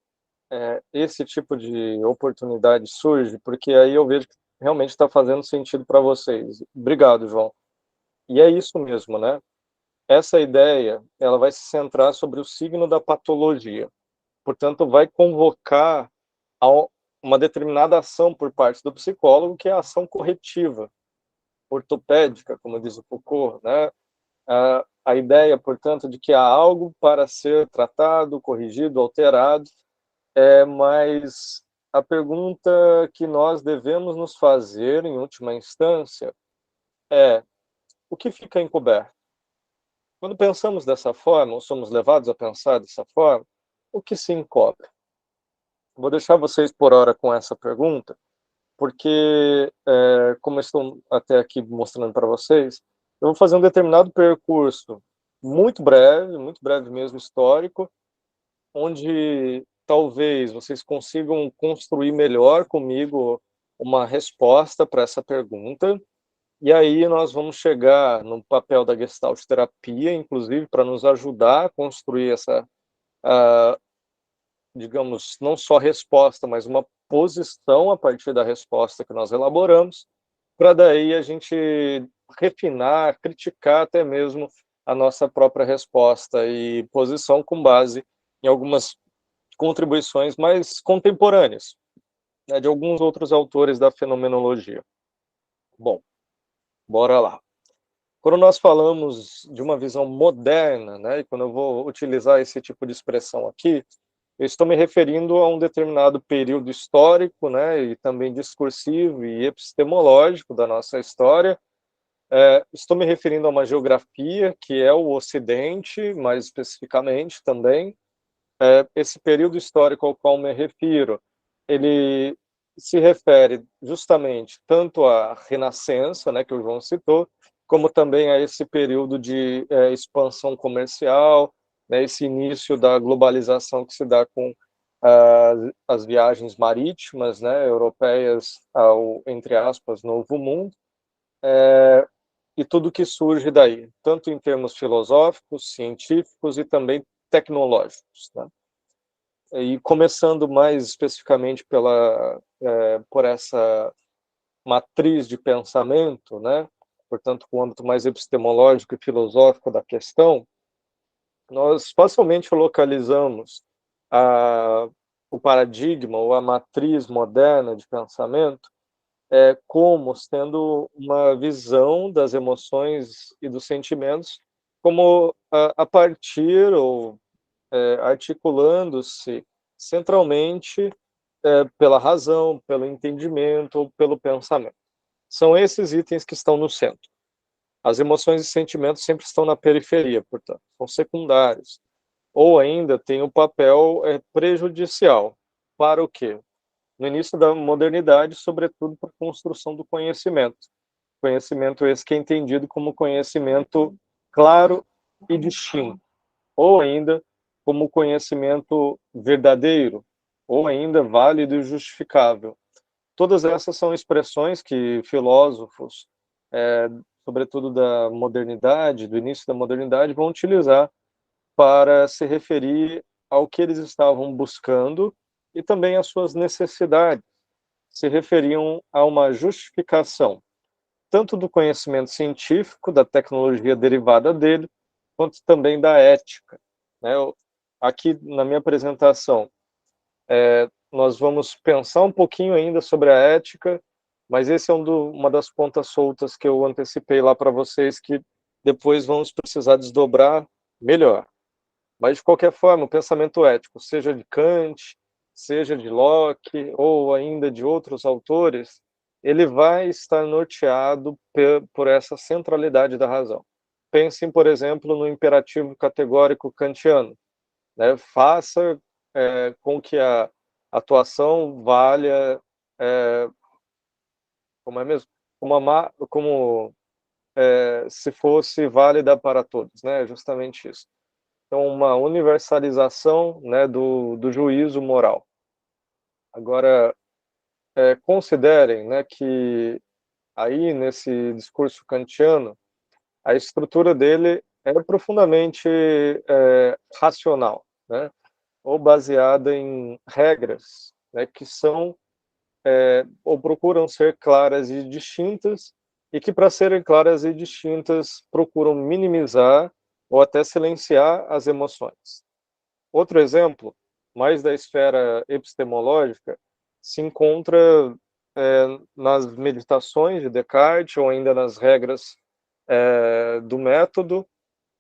esse tipo de oportunidade surge, porque aí eu vejo que realmente está fazendo sentido para vocês. Obrigado, João. E é isso mesmo, né? Essa ideia, ela vai se centrar sobre o signo da patologia. Portanto, vai convocar uma determinada ação por parte do psicólogo, que é a ação corretiva, ortopédica, como diz o Foucault, né? A ideia, portanto, de que há algo para ser tratado, corrigido, alterado, mas a pergunta que nós devemos nos fazer, em última instância, é: o que fica encoberto? Quando pensamos dessa forma, ou somos levados a pensar dessa forma, o que se encobre? Vou deixar vocês por hora com essa pergunta, porque, como eu estou até aqui mostrando para vocês, eu vou fazer um determinado percurso muito breve mesmo, histórico, onde talvez vocês consigam construir melhor comigo uma resposta para essa pergunta, e aí nós vamos chegar no papel da Gestalt terapia, inclusive para nos ajudar a construir essa, digamos, não só resposta, mas uma posição a partir da resposta que nós elaboramos, para daí a gente refinar, criticar até mesmo a nossa própria resposta e posição com base em algumas contribuições mais contemporâneas, né, de alguns outros autores da fenomenologia. Bom, bora lá. Quando nós falamos de uma visão moderna, né, e quando eu vou utilizar esse tipo de expressão aqui, eu estou me referindo a um determinado período histórico, né, e também discursivo e epistemológico da nossa história. Estou me referindo a uma geografia, que é o Ocidente, mais especificamente também. Esse período histórico ao qual me refiro, ele se refere justamente tanto à Renascença, né, que o João citou, como também a esse período de expansão comercial, né, esse início da globalização que se dá com as viagens marítimas, né, europeias ao, entre aspas, Novo Mundo, e tudo que surge daí, tanto em termos filosóficos, científicos e também tecnológicos, né? E começando mais especificamente por essa matriz de pensamento, né? Portanto, com o âmbito mais epistemológico e filosófico da questão, nós facilmente localizamos o paradigma ou a matriz moderna de pensamento como sendo uma visão das emoções e dos sentimentos como a partir ou articulando-se centralmente pela razão, pelo entendimento ou pelo pensamento. São esses itens que estão no centro. As emoções e sentimentos sempre estão na periferia, portanto, são secundários. Ou ainda têm o papel prejudicial. Para o quê? No início da modernidade, sobretudo para a construção do conhecimento. Conhecimento esse que é entendido como conhecimento claro e distinto. Ou ainda como conhecimento verdadeiro, ou ainda válido e justificável. Todas essas são expressões que filósofos, sobretudo da modernidade, do início da modernidade, vão utilizar para se referir ao que eles estavam buscando e também às suas necessidades. Se referiam a uma justificação, tanto do conhecimento científico, da tecnologia derivada dele, quanto também da ética, né? Aqui na minha apresentação, nós vamos pensar um pouquinho ainda sobre a ética, mas esse é uma das pontas soltas que eu antecipei lá para vocês, que depois vamos precisar desdobrar melhor. Mas, de qualquer forma, o pensamento ético, seja de Kant, seja de Locke, ou ainda de outros autores, ele vai estar norteado por essa centralidade da razão. Pensem, por exemplo, no imperativo categórico kantiano, né? Faça com que a atuação valha, como é mesmo? Como se fosse válida para todos, né? Justamente isso. Então, uma universalização, né, do juízo moral. Agora, considerem, né, que aí nesse discurso kantiano, a estrutura dele é profundamente racional, né, ou baseada em regras, né, que são ou procuram ser claras e distintas, e que, para serem claras e distintas, procuram minimizar ou até silenciar as emoções. Outro exemplo, mais da esfera epistemológica, se encontra nas meditações de Descartes, ou ainda nas regras do método,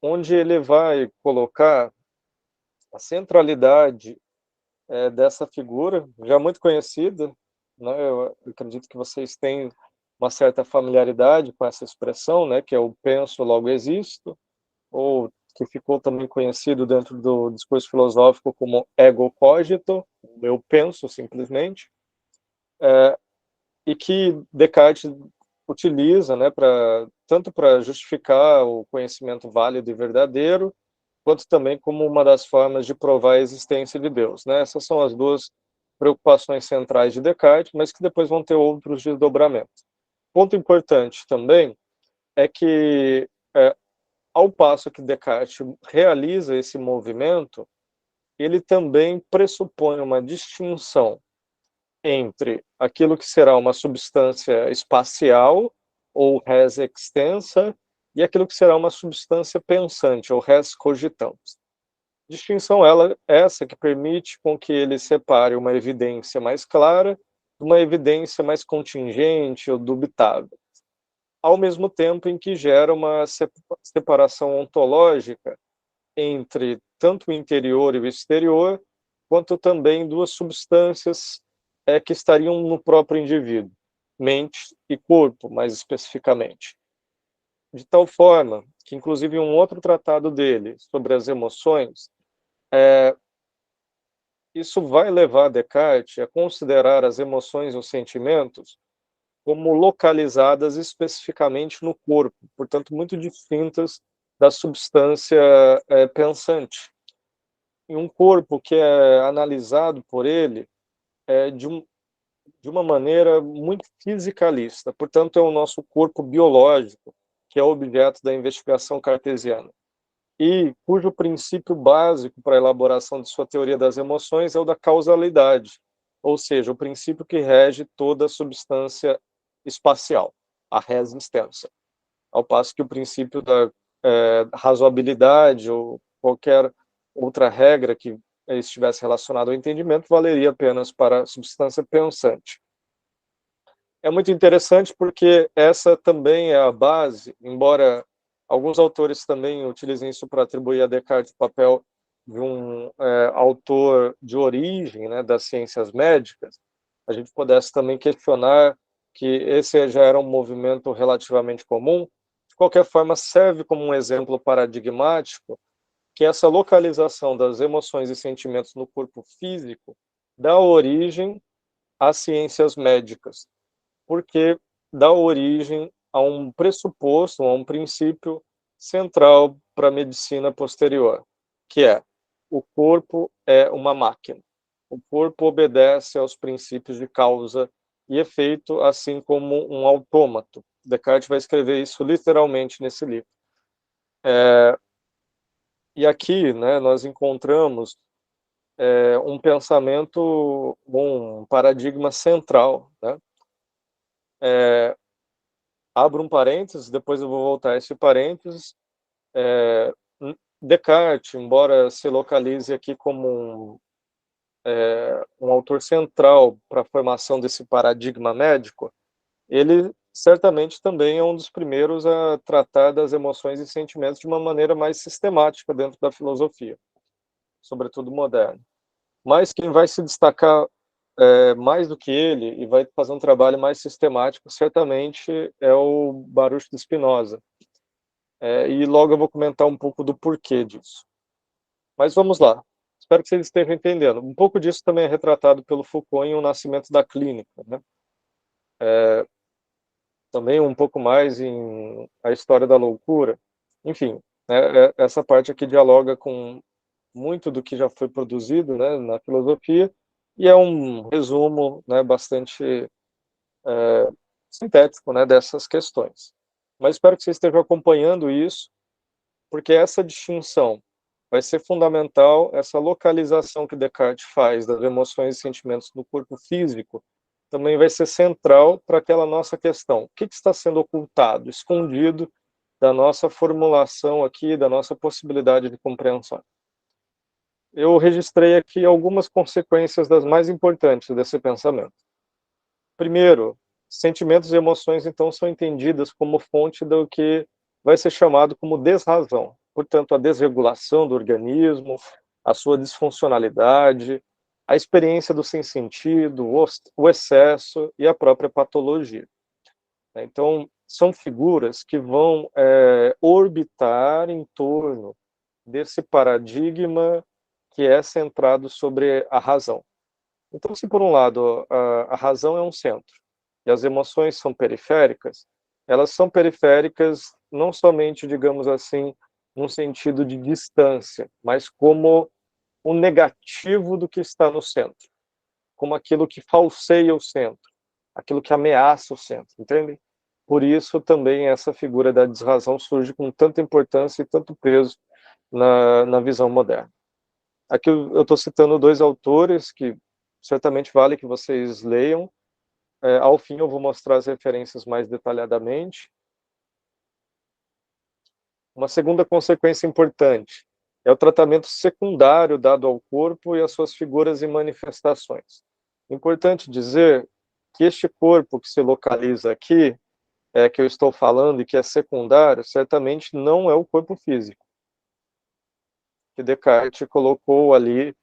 onde ele vai colocar a centralidade dessa figura, já muito conhecida, né? Eu acredito que vocês têm uma certa familiaridade com essa expressão, né? Que é o penso, logo existo, ou que ficou também conhecido dentro do discurso filosófico como ego cogito, eu penso simplesmente, e que Descartes utiliza, né, tanto para justificar o conhecimento válido e verdadeiro, quanto também como uma das formas de provar a existência de Deus, né? Essas são as duas preocupações centrais de Descartes, mas que depois vão ter outros desdobramentos. Ponto importante também é que, ao passo que Descartes realiza esse movimento, ele também pressupõe uma distinção entre aquilo que será uma substância espacial, ou res extensa, e aquilo que será uma substância pensante, ou res cogitans. Distinção essa que permite com que ele separe uma evidência mais clara de uma evidência mais contingente ou dubitável, ao mesmo tempo em que gera uma separação ontológica entre tanto o interior e o exterior, quanto também duas substâncias que estariam no próprio indivíduo, mente e corpo, mais especificamente. De tal forma que, inclusive, um outro tratado dele sobre as emoções, isso vai levar Descartes a considerar as emoções e os sentimentos como localizadas especificamente no corpo, portanto, muito distintas da substância pensante. Em um corpo que é analisado por ele de uma maneira muito fisicalista, portanto, é o nosso corpo biológico, que é objeto da investigação cartesiana, e cujo princípio básico para a elaboração de sua teoria das emoções é o da causalidade, ou seja, o princípio que rege toda substância espacial, a res extensa, ao passo que o princípio da razoabilidade ou qualquer outra regra que estivesse relacionada ao entendimento valeria apenas para a substância pensante. É muito interessante porque essa também é a base, embora alguns autores também utilizem isso para atribuir a Descartes o papel de um autor de origem, né, das ciências médicas, a gente pudesse também questionar que esse já era um movimento relativamente comum. De qualquer forma, serve como um exemplo paradigmático que essa localização das emoções e sentimentos no corpo físico dá origem às ciências médicas, porque dá origem a um pressuposto, a um princípio central para a medicina posterior, que é: o corpo é uma máquina. O corpo obedece aos princípios de causa e efeito, assim como um autômato. Descartes vai escrever isso literalmente nesse livro. E aqui, né, nós encontramos um pensamento, um paradigma central, né? Abro um parênteses, depois eu vou voltar a esse parênteses. Descartes, embora se localize aqui como um autor central para a formação desse paradigma médico, ele certamente também é um dos primeiros a tratar das emoções e sentimentos de uma maneira mais sistemática dentro da filosofia, sobretudo moderna. Mas quem vai se destacar mais do que ele e vai fazer um trabalho mais sistemático, certamente é o Baruch de Spinoza. E logo eu vou comentar um pouco do porquê disso. Mas vamos lá. Espero que vocês estejam entendendo. Um pouco disso também é retratado pelo Foucault em O Nascimento da Clínica, né? Também um pouco mais em A História da Loucura. Enfim, essa parte aqui dialoga com muito do que já foi produzido, né, na filosofia, e é um resumo, né, bastante sintético, né, dessas questões. Mas espero que vocês estejam acompanhando isso, porque essa distinção vai ser fundamental, essa localização que Descartes faz das emoções e sentimentos no corpo físico também vai ser central para aquela nossa questão. O que está sendo ocultado, escondido da nossa formulação aqui, da nossa possibilidade de compreensão? Eu registrei aqui algumas consequências das mais importantes desse pensamento. Primeiro, sentimentos e emoções, então, são entendidas como fonte do que vai ser chamado como desrazão. Portanto, a desregulação do organismo, a sua disfuncionalidade, a experiência do sem sentido, o excesso e a própria patologia. Então, são figuras que vão orbitar em torno desse paradigma que é centrado sobre a razão. Então, se por um lado a razão é um centro e as emoções são periféricas, elas são periféricas não somente, digamos assim, num sentido de distância, mas como o negativo do que está no centro, como aquilo que falseia o centro, aquilo que ameaça o centro, entendem? Por isso também essa figura da desrazão surge com tanta importância e tanto peso na visão moderna. Aqui eu estou citando dois autores que certamente vale que vocês leiam. Ao fim eu vou mostrar as referências mais detalhadamente. Uma segunda consequência importante é o tratamento secundário dado ao corpo e às suas figuras e manifestações. Importante dizer que este corpo que se localiza aqui, que eu estou falando e que é secundário, certamente não é o corpo físico, que Descartes colocou ali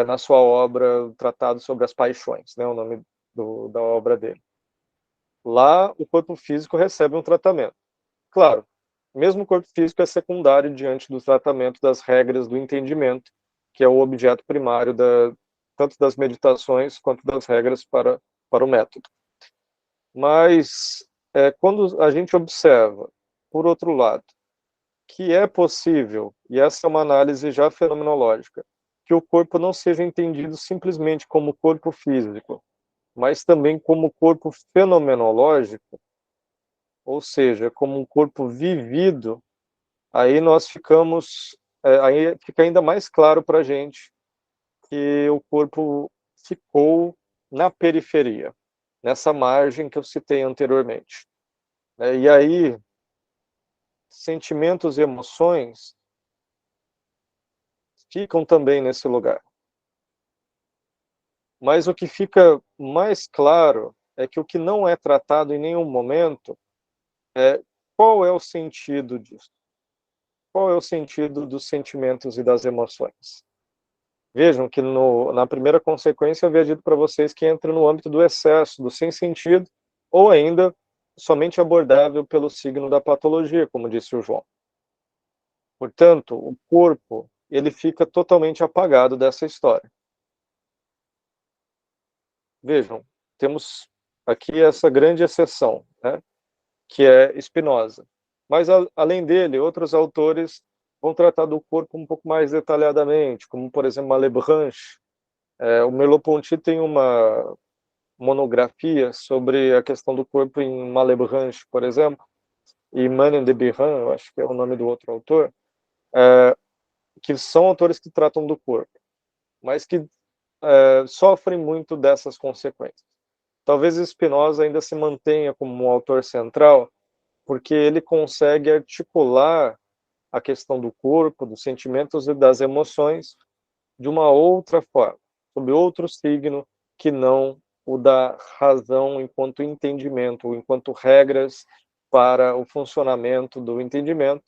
na sua obra, o Tratado sobre as Paixões, né, o nome da obra dele. Lá, o corpo físico recebe um tratamento. Claro, mesmo o corpo físico é secundário diante do tratamento das regras do entendimento, que é o objeto primário tanto das meditações quanto das regras para o método. Mas, quando a gente observa, por outro lado, que é possível, e essa é uma análise já fenomenológica, que o corpo não seja entendido simplesmente como corpo físico, mas também como corpo fenomenológico, ou seja, como um corpo vivido, aí nós ficamos, aí fica ainda mais claro para a gente que o corpo ficou na periferia, nessa margem que eu citei anteriormente. E aí, sentimentos e emoções ficam também nesse lugar. Mas o que fica mais claro é que o que não é tratado em nenhum momento é qual é o sentido disso. Qual é o sentido dos sentimentos e das emoções? Vejam que na primeira consequência eu havia dito para vocês que entra no âmbito do excesso, do sem sentido, ou ainda somente abordável pelo signo da patologia, como disse o João. Portanto, o corpo ele fica totalmente apagado dessa história. Vejam, temos aqui essa grande exceção, né, que é Spinoza. Mas, além dele, outros autores vão tratar do corpo um pouco mais detalhadamente, como, por exemplo, Malebranche. O Merleau-Ponty tem uma monografia sobre a questão do corpo em Malebranche, por exemplo, e Manet de Biran, eu acho que é o nome do outro autor, que são autores que tratam do corpo, mas que sofrem muito dessas consequências. Talvez Spinoza ainda se mantenha como um autor central, porque ele consegue articular a questão do corpo, dos sentimentos e das emoções de uma outra forma, sob outro signo que não o da razão enquanto entendimento, enquanto regras para o funcionamento do entendimento,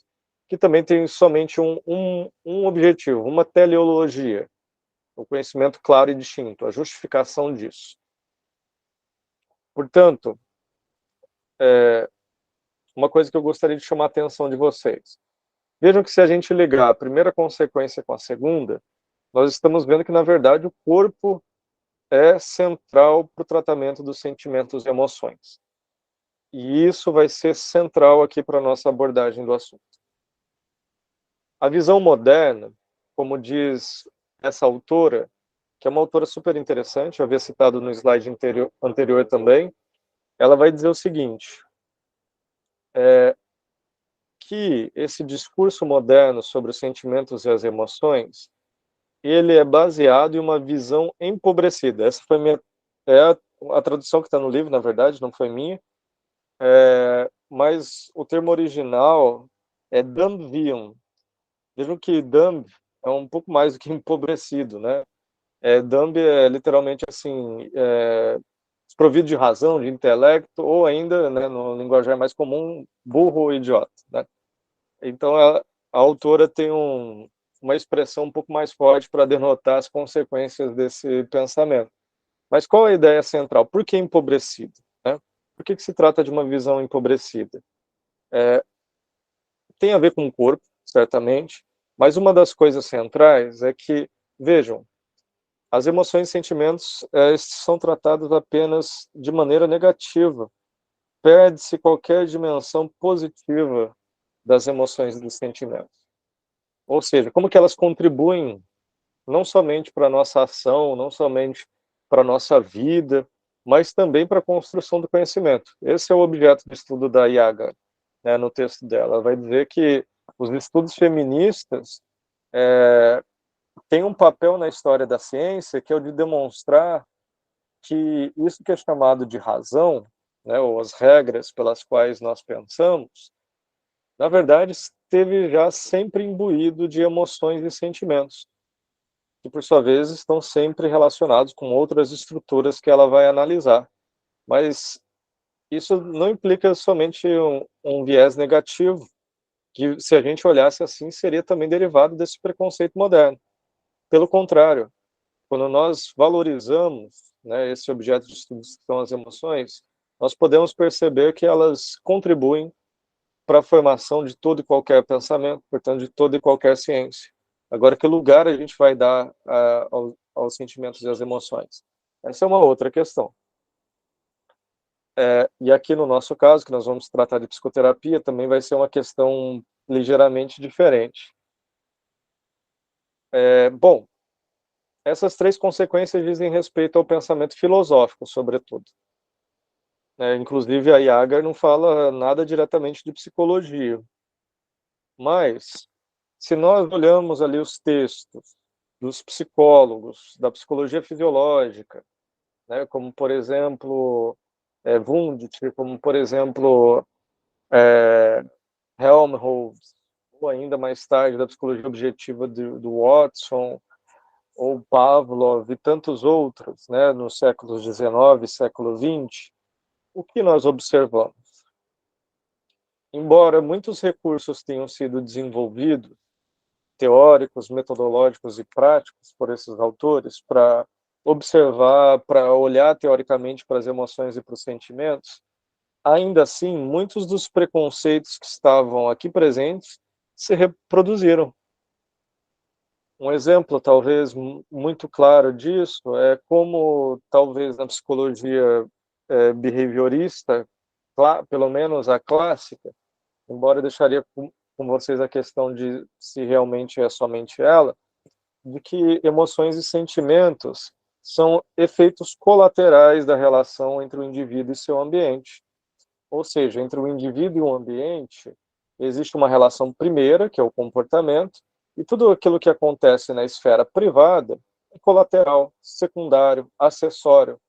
que também tem somente um objetivo, uma teleologia, o conhecimento claro e distinto, a justificação disso. Portanto, uma coisa que eu gostaria de chamar a atenção de vocês. Vejam que se a gente ligar a primeira consequência com a segunda, nós estamos vendo que, na verdade, o corpo é central para o tratamento dos sentimentos e emoções. E isso vai ser central aqui para a nossa abordagem do assunto. A visão moderna, como diz essa autora, que é uma autora super interessante, eu havia citado no slide anterior também, ela vai dizer o seguinte, que esse discurso moderno sobre os sentimentos e as emoções, ele é baseado em uma visão empobrecida. Essa foi a tradução que está no livro, na verdade, não foi minha, mas o termo original é Dumbvium. Vejam que Dumb é um pouco mais do que empobrecido, né? Dumb é literalmente assim, desprovido de razão, de intelecto, ou ainda, né, no linguajar mais comum, burro ou idiota, né? Então a autora tem uma expressão um pouco mais forte para denotar as consequências desse pensamento. Mas qual é a ideia central? Por que empobrecido, né? Por que se trata de uma visão empobrecida? Tem a ver com o corpo, certamente, mas uma das coisas centrais é que, vejam, as emoções e sentimentos são tratados apenas de maneira negativa. Perde-se qualquer dimensão positiva das emoções e dos sentimentos. Ou seja, como que elas contribuem não somente para a nossa ação, não somente para a nossa vida, mas também para a construção do conhecimento. Esse é o objeto do estudo da Yaga, né, no texto dela. Ela vai dizer que os estudos feministas têm um papel na história da ciência que é o de demonstrar que isso que é chamado de razão, né, ou as regras pelas quais nós pensamos, na verdade, esteve já sempre imbuído de emoções e sentimentos, que por sua vez estão sempre relacionados com outras estruturas que ela vai analisar. Mas isso não implica somente um viés negativo, que se a gente olhasse assim, seria também derivado desse preconceito moderno. Pelo contrário, quando nós valorizamos, né, esse objeto de estudo que são as emoções, nós podemos perceber que elas contribuem para a formação de todo e qualquer pensamento, portanto, de toda e qualquer ciência. Agora, que lugar a gente vai dar aos sentimentos e às emoções? Essa é uma outra questão. E aqui no nosso caso, que nós vamos tratar de psicoterapia, também vai ser uma questão ligeiramente diferente. Bom, essas três consequências dizem respeito ao pensamento filosófico, sobretudo. Inclusive, a Yagar não fala nada diretamente de psicologia. Mas, se nós olhamos ali os textos dos psicólogos, da psicologia fisiológica, né, como, por exemplo, Wundt, como, por exemplo, Helmholtz, ou ainda mais tarde da psicologia objetiva do Watson, ou Pavlov e tantos outros, né, nos séculos XIX e século XX, o que nós observamos? Embora muitos recursos tenham sido desenvolvidos, teóricos, metodológicos e práticos por esses autores, para observar, para olhar teoricamente para as emoções e para os sentimentos, ainda assim, muitos dos preconceitos que estavam aqui presentes se reproduziram. Um exemplo, talvez, muito claro disso é como, talvez, na psicologia behaviorista, pelo menos a clássica, embora eu deixaria com vocês a questão de se realmente é somente ela, de que emoções e sentimentos são efeitos colaterais da relação entre o indivíduo e seu ambiente. Ou seja, entre o indivíduo e o ambiente, existe uma relação primeira, que é o comportamento, e tudo aquilo que acontece na esfera privada é colateral, secundário, acessório,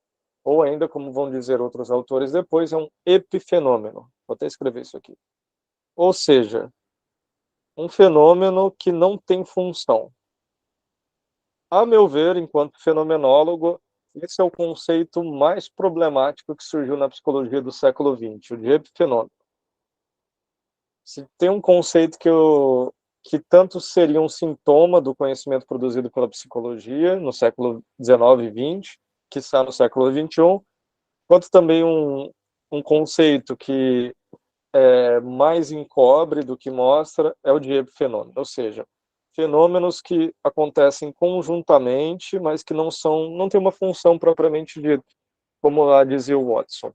ou ainda, como vão dizer outros autores depois, é um epifenômeno. Vou até escrever isso aqui. Ou seja, um fenômeno que não tem função. A meu ver, enquanto fenomenólogo, esse é o conceito mais problemático que surgiu na psicologia do século XX, o de epifenômeno. Se tem um conceito que tanto seria um sintoma do conhecimento produzido pela psicologia no século XIX e XX, que está no século XXI, quanto também um conceito que mais encobre do que mostra é o de epifenômeno, ou seja, fenômenos que acontecem conjuntamente, mas que não têm uma função propriamente dita, como lá dizia o Watson.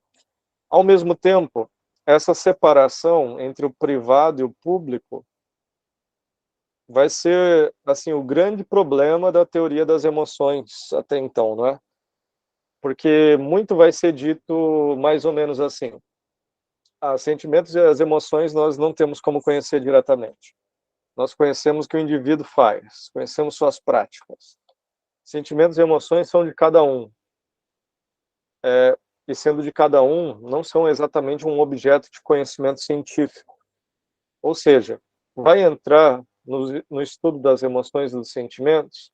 Ao mesmo tempo, essa separação entre o privado e o público vai ser assim o grande problema da teoria das emoções até então, não é? Porque muito vai ser dito mais ou menos assim: sentimentos e as emoções nós não temos como conhecer diretamente. Nós conhecemos o que o indivíduo faz, conhecemos suas práticas. Sentimentos e emoções são de cada um. E sendo de cada um, não são exatamente um objeto de conhecimento científico. Ou seja, vai entrar no estudo das emoções e dos sentimentos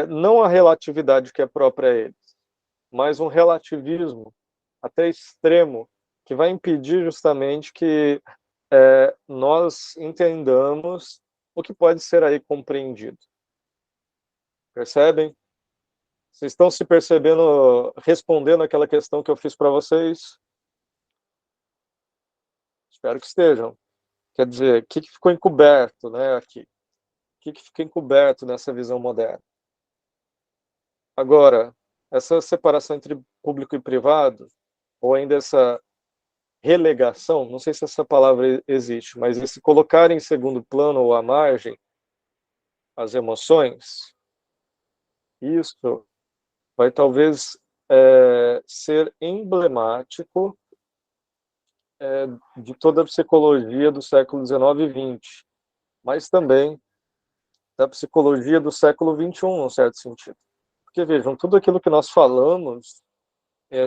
não a relatividade que é própria a eles, mas um relativismo até extremo que vai impedir justamente que nós entendamos o que pode ser aí compreendido. Percebem? Vocês estão se percebendo, respondendo aquela questão que eu fiz para vocês? Espero que estejam. Quer dizer, o que ficou encoberto, né, aqui? O que fica encoberto nessa visão moderna? Agora, essa separação entre público e privado, ou ainda essa relegação, não sei se essa palavra existe, mas esse colocar em segundo plano ou à margem as emoções, isso vai talvez ser emblemático de toda a psicologia do século XIX e XX, mas também da psicologia do século XXI, num certo sentido. Porque, vejam, tudo aquilo que nós falamos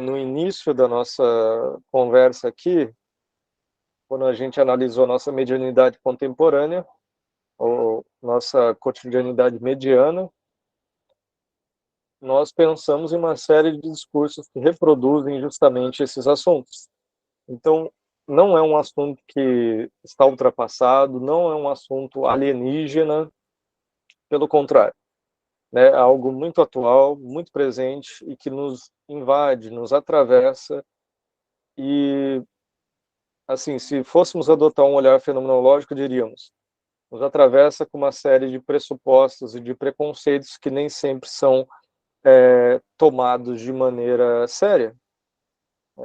no início da nossa conversa aqui, quando a gente analisou a nossa medianidade contemporânea, ou nossa cotidianidade mediana, nós pensamos em uma série de discursos que reproduzem justamente esses assuntos. Então, não é um assunto que está ultrapassado, não é um assunto alienígena, pelo contrário, né? É algo muito atual, muito presente e que nos invade, nos atravessa e, assim, se fôssemos adotar um olhar fenomenológico, diríamos, nos atravessa com uma série de pressupostos e de preconceitos que nem sempre são tomados de maneira séria.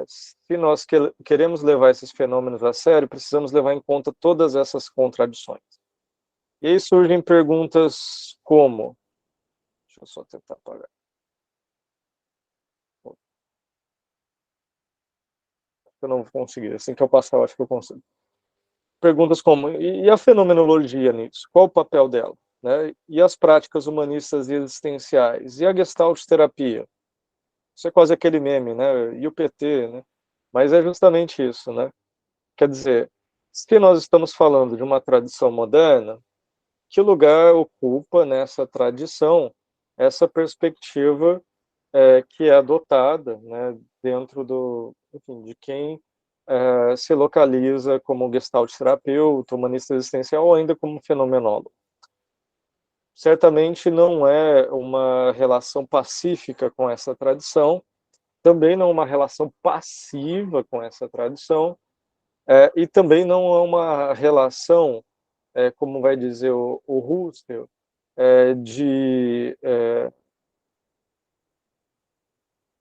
Se nós queremos levar esses fenômenos a sério, precisamos levar em conta todas essas contradições. E aí surgem perguntas como... Deixa eu só tentar apagar. Eu não vou conseguir. Assim que eu passar, eu acho que eu consigo. Perguntas como, e a fenomenologia nisso? Qual o papel dela? Né? E as práticas humanistas e existenciais? E a Gestalt terapia? Isso é quase aquele meme, né? E o PT, né? Mas é justamente isso, né? Quer dizer, se nós estamos falando de uma tradição moderna, que lugar ocupa nessa tradição essa perspectiva que é adotada, né, dentro enfim, de quem se localiza como gestalt terapeuta, humanista existencial ou ainda como fenomenólogo. Certamente não é uma relação pacífica com essa tradição, também não é uma relação passiva com essa tradição, e também não é uma relação, como vai dizer o Husserl, de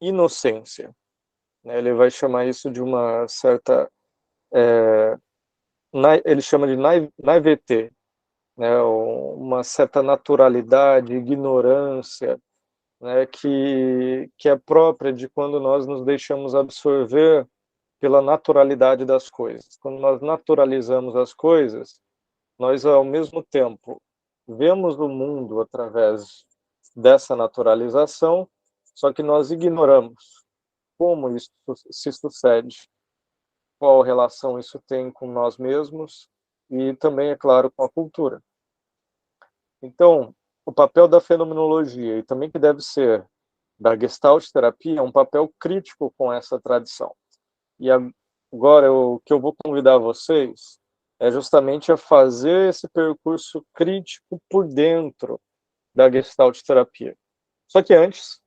inocência. Ele vai chamar isso de uma certa... ele chama de naivete, né, uma certa naturalidade, ignorância, né, que é própria de quando nós nos deixamos absorver pela naturalidade das coisas. Quando nós naturalizamos as coisas, nós, ao mesmo tempo, vemos o mundo através dessa naturalização, só que nós ignoramos como isso se sucede, qual relação isso tem com nós mesmos e também, é claro, com a cultura. Então, o papel da fenomenologia, e também que deve ser da Gestalt terapia, é um papel crítico com essa tradição. E agora, o que eu vou convidar vocês é justamente a fazer esse percurso crítico por dentro da Gestalt terapia. Só que antes,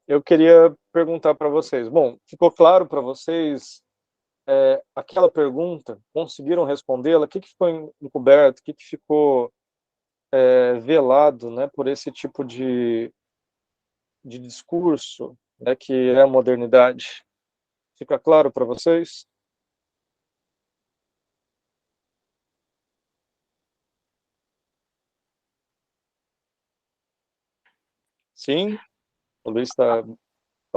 eu queria perguntar para vocês, bom, ficou claro para vocês aquela pergunta? Conseguiram respondê-la? O que ficou encoberto? O que ficou velado, né, por esse tipo de discurso, né, que é a modernidade? Fica claro para vocês? Sim? O Luiz está Do,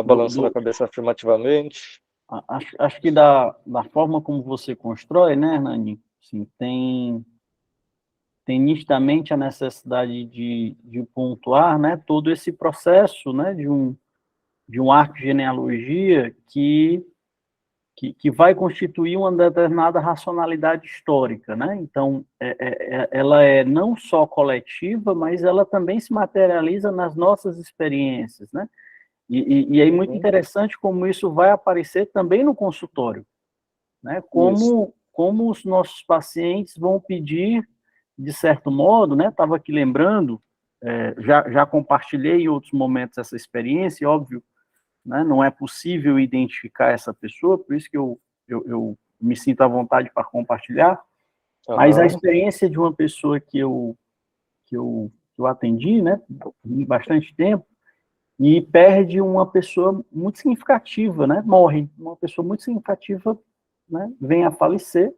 balançando a do, cabeça afirmativamente. acho que da forma como você constrói, né, Hernani, assim, tem nitidamente a necessidade de pontuar, né, todo esse processo, né, de um arco de genealogia que vai constituir uma determinada racionalidade histórica, né? Então, ela é não só coletiva, mas ela também se materializa nas nossas experiências, né? E é muito interessante como isso vai aparecer também no consultório, né? Como os nossos pacientes vão pedir de certo modo, né, estava aqui lembrando, já compartilhei em outros momentos essa experiência, e óbvio, né, não é possível identificar essa pessoa, por isso que eu me sinto à vontade para compartilhar, mas a experiência de uma pessoa que eu atendi, né, em bastante tempo, e perde uma pessoa muito significativa, né, morre, uma pessoa muito significativa, né, vem a falecer,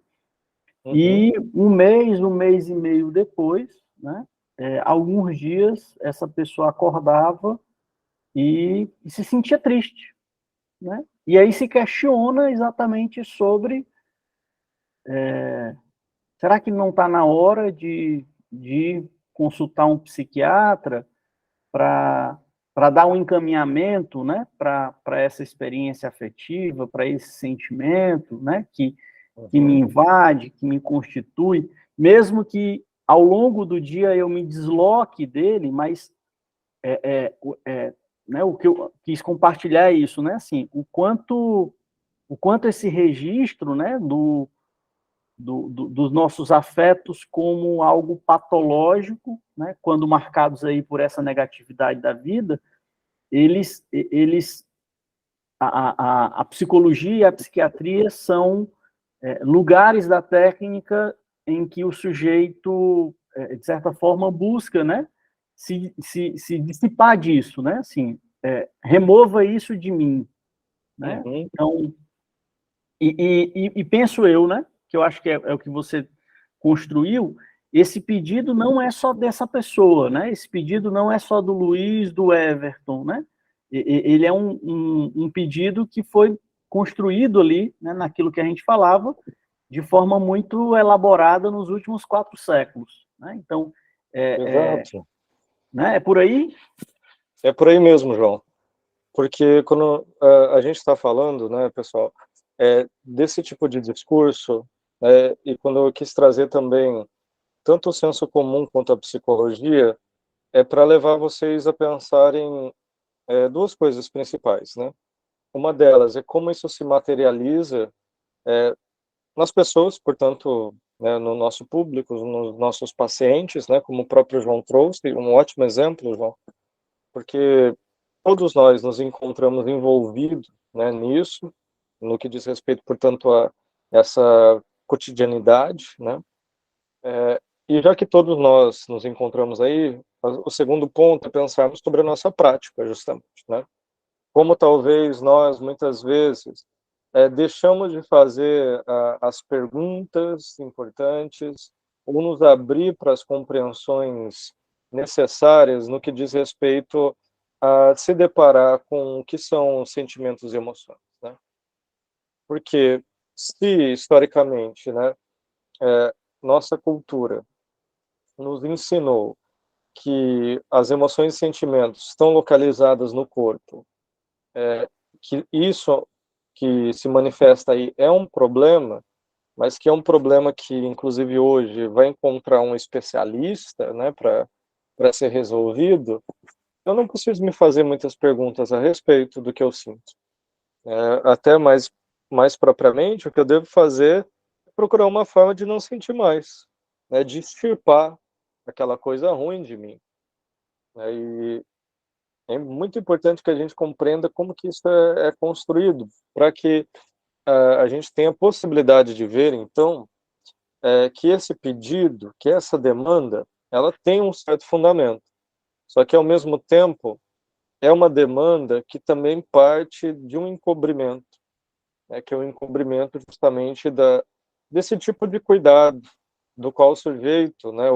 e um mês e meio depois, né, alguns dias, essa pessoa acordava e se sentia triste, né? E aí se questiona exatamente sobre, será que não está na hora de consultar um psiquiatra para dar um encaminhamento, né, para essa experiência afetiva, para esse sentimento, né, que me invade, que me constitui, mesmo que ao longo do dia eu me desloque dele, mas né, o que eu quis compartilhar é isso, né, assim, o quanto esse registro, né, dos nossos afetos como algo patológico, né, quando marcados aí por essa negatividade da vida, eles a psicologia e a psiquiatria são lugares da técnica em que o sujeito, de certa forma, busca, né, se dissipar disso, né, assim, remova isso de mim, né, então, e penso eu, né, que eu acho que é o que você construiu, esse pedido não é só dessa pessoa, né, esse pedido não é só do Luiz, do Everton, né, ele é um pedido que foi construído ali, né, naquilo que a gente falava, de forma muito elaborada nos últimos 4 séculos, né, então, Exato. Né, é por aí? É por aí mesmo, João. Porque quando a gente está falando, né, pessoal, desse tipo de discurso, e quando eu quis trazer também tanto o senso comum quanto a psicologia, é para levar vocês a pensarem duas coisas principais, né? Uma delas é como isso se materializa nas pessoas, portanto, né, no nosso público, nos nossos pacientes, né, como o próprio João trouxe, um ótimo exemplo, João, porque todos nós nos encontramos envolvidos, né, nisso, no que diz respeito, portanto, a essa cotidianidade, né? E já que todos nós nos encontramos aí, o segundo ponto é pensarmos sobre a nossa prática, justamente, né? Como talvez nós, muitas vezes, deixamos de fazer as perguntas importantes ou nos abrir para as compreensões necessárias no que diz respeito a se deparar com o que são sentimentos e emoções, né? Porque se historicamente, né, nossa cultura nos ensinou que as emoções e sentimentos estão localizadas no corpo, que isso que se manifesta aí é um problema, mas que é um problema que, inclusive, hoje vai encontrar um especialista, né, para ser resolvido, eu não preciso me fazer muitas perguntas a respeito do que eu sinto. Até mais propriamente, o que eu devo fazer é procurar uma forma de não sentir mais, né, de extirpar aquela coisa ruim de mim, né, e é muito importante que a gente compreenda como que isso é construído, para que a gente tenha a possibilidade de ver, então, que esse pedido, que essa demanda, ela tem um certo fundamento. Só que, ao mesmo tempo, é uma demanda que também parte de um encobrimento, né, que é o encobrimento justamente desse tipo de cuidado, do qual o sujeito, né,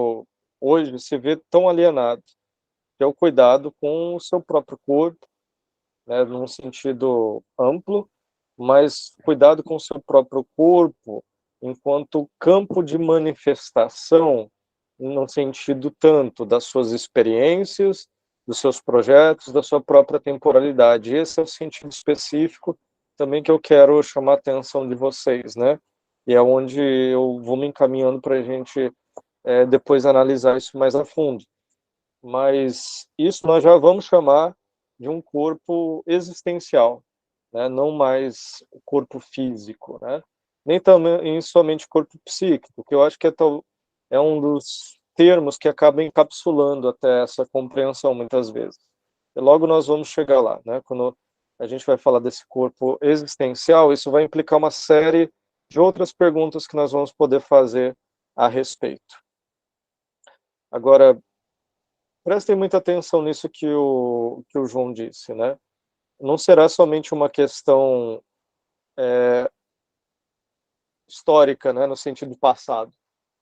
hoje se vê tão alienado, que é o cuidado com o seu próprio corpo, né, num sentido amplo, mas cuidado com o seu próprio corpo enquanto campo de manifestação, no sentido tanto das suas experiências, dos seus projetos, da sua própria temporalidade. Esse é o sentido específico também que eu quero chamar a atenção de vocês, né? E é onde eu vou me encaminhando para a gente depois analisar isso mais a fundo. Mas isso nós já vamos chamar de um corpo existencial, né? Não mais o corpo físico, né? Nem também somente corpo psíquico, que eu acho que é um dos termos que acaba encapsulando até essa compreensão, muitas vezes. E logo nós vamos chegar lá, né? Quando a gente vai falar desse corpo existencial, isso vai implicar uma série de outras perguntas que nós vamos poder fazer a respeito. Agora, prestem muita atenção nisso que o João disse, né? Não será somente uma questão histórica, né, no sentido passado,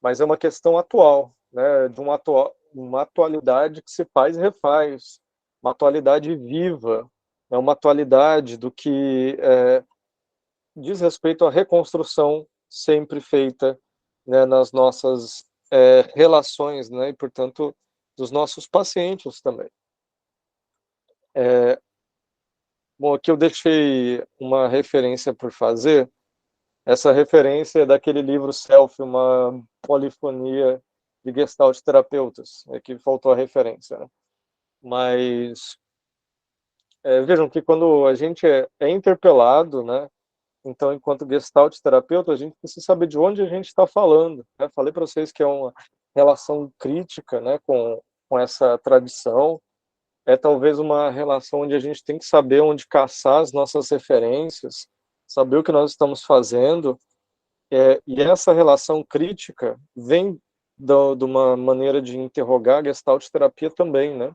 mas é uma questão atual, né, de uma atualidade que se faz e refaz, uma atualidade viva, é uma atualidade do que diz respeito à reconstrução sempre feita, né, nas nossas relações, né, e, portanto, dos nossos pacientes também. Bom, aqui eu deixei uma referência por fazer. Essa referência é daquele livro Self, uma polifonia de Gestalt terapeutas, que faltou a referência, né? Mas vejam que quando a gente é interpelado, né? Então, enquanto Gestalt terapeuta, a gente precisa saber de onde a gente está falando, né? Falei para vocês que é uma relação crítica, né? Com essa tradição. É talvez uma relação onde a gente tem que saber onde caçar as nossas referências, saber o que nós estamos fazendo. E essa relação crítica vem de uma maneira de interrogar a Gestalt terapia também, né?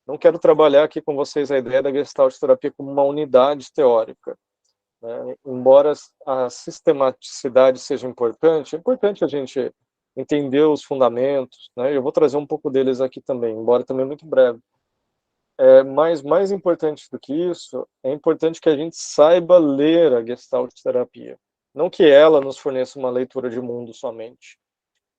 Não quero trabalhar aqui com vocês a ideia da Gestalt terapia como uma unidade teórica, né? Embora a sistematicidade seja importante, é importante a gente entender os fundamentos, né? Eu vou trazer um pouco deles aqui também, embora também muito breve. Mas mais importante do que isso, é importante que a gente saiba ler a Gestalt terapia. Não que ela nos forneça uma leitura de mundo somente.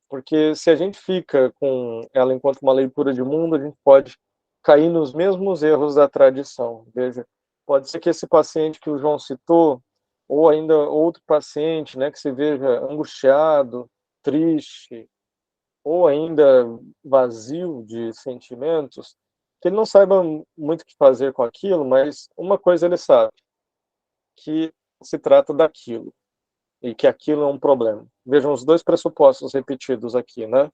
Porque se a gente fica com ela enquanto uma leitura de mundo, a gente pode cair nos mesmos erros da tradição. Veja, pode ser que esse paciente que o João citou, ou ainda outro paciente, né, que se veja angustiado, triste, ou ainda vazio de sentimentos, que ele não saiba muito o que fazer com aquilo, mas uma coisa ele sabe, que se trata daquilo e que aquilo é um problema. Vejam os dois pressupostos repetidos aqui, né?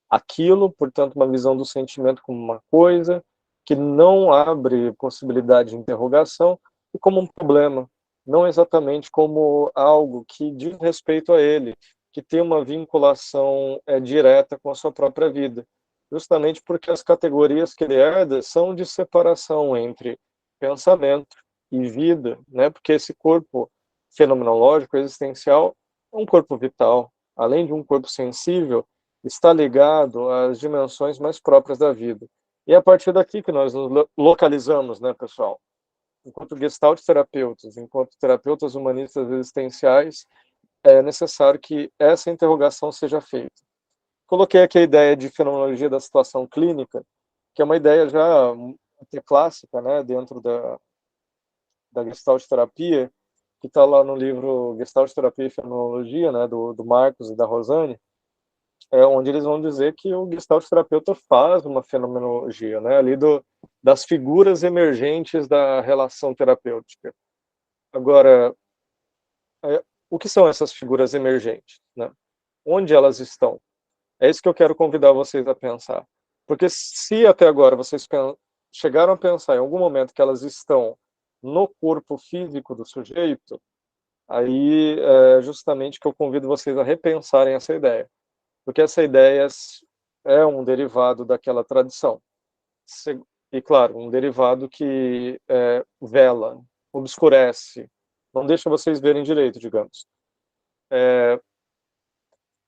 Aquilo, portanto, uma visão do sentimento como uma coisa que não abre possibilidade de interrogação e como um problema, não exatamente como algo que diz respeito a ele, que tem uma vinculação direta com a sua própria vida, justamente porque as categorias que ele herda são de separação entre pensamento e vida, né? Porque esse corpo fenomenológico existencial é um corpo vital, além de um corpo sensível, está ligado às dimensões mais próprias da vida. E é a partir daqui que nós nos localizamos, né, pessoal? Enquanto gestalt terapeutas, enquanto terapeutas humanistas existenciais, é necessário que essa interrogação seja feita. Coloquei aqui a ideia de fenomenologia da situação clínica, que é uma ideia já até clássica, né, dentro da gestalt terapia, que está lá no livro Gestalt Terapia e Fenomenologia, né, do Marcos e da Rosane, onde eles vão dizer que o Gestalt terapeuta faz uma fenomenologia, né, ali das figuras emergentes da relação terapêutica. Agora, o que são essas figuras emergentes, né? Onde elas estão? É isso que eu quero convidar vocês a pensar. Porque se até agora vocês chegaram a pensar em algum momento que elas estão no corpo físico do sujeito, aí é justamente que eu convido vocês a repensarem essa ideia. Porque essa ideia é um derivado daquela tradição. E, claro, um derivado que vela, obscurece, não deixa vocês verem direito, digamos.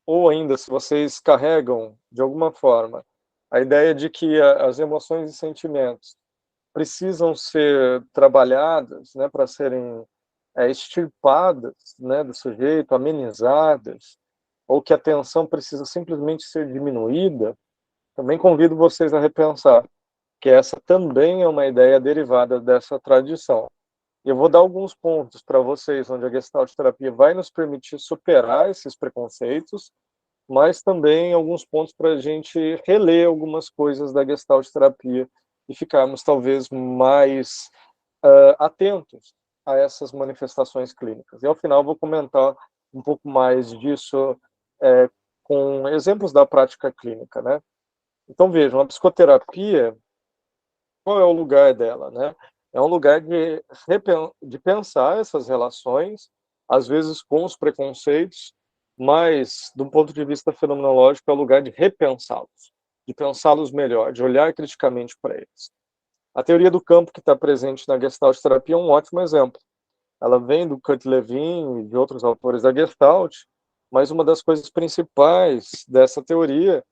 Ou ainda, se vocês carregam, de alguma forma, a ideia de que as emoções e sentimentos precisam ser trabalhadas, né, para serem extirpadas, né, do sujeito, amenizadas, ou que a tensão precisa simplesmente ser diminuída, também convido vocês a repensar que essa também é uma ideia derivada dessa tradição. Eu vou dar alguns pontos para vocês, onde a Gestalt terapia vai nos permitir superar esses preconceitos, mas também alguns pontos para a gente reler algumas coisas da Gestalt terapia e ficarmos talvez mais atentos a essas manifestações clínicas. E ao final vou comentar um pouco mais disso com exemplos da prática clínica, né? Então, vejam, a psicoterapia, qual é o lugar dela, né? É um lugar de pensar essas relações, às vezes com os preconceitos, mas, do ponto de vista fenomenológico, é o lugar de repensá-los, de pensá-los melhor, de olhar criticamente para eles. A teoria do campo que está presente na Gestalt terapia é um ótimo exemplo. Ela vem do Kurt Lewin e de outros autores da Gestalt, mas uma das coisas principais dessa teoria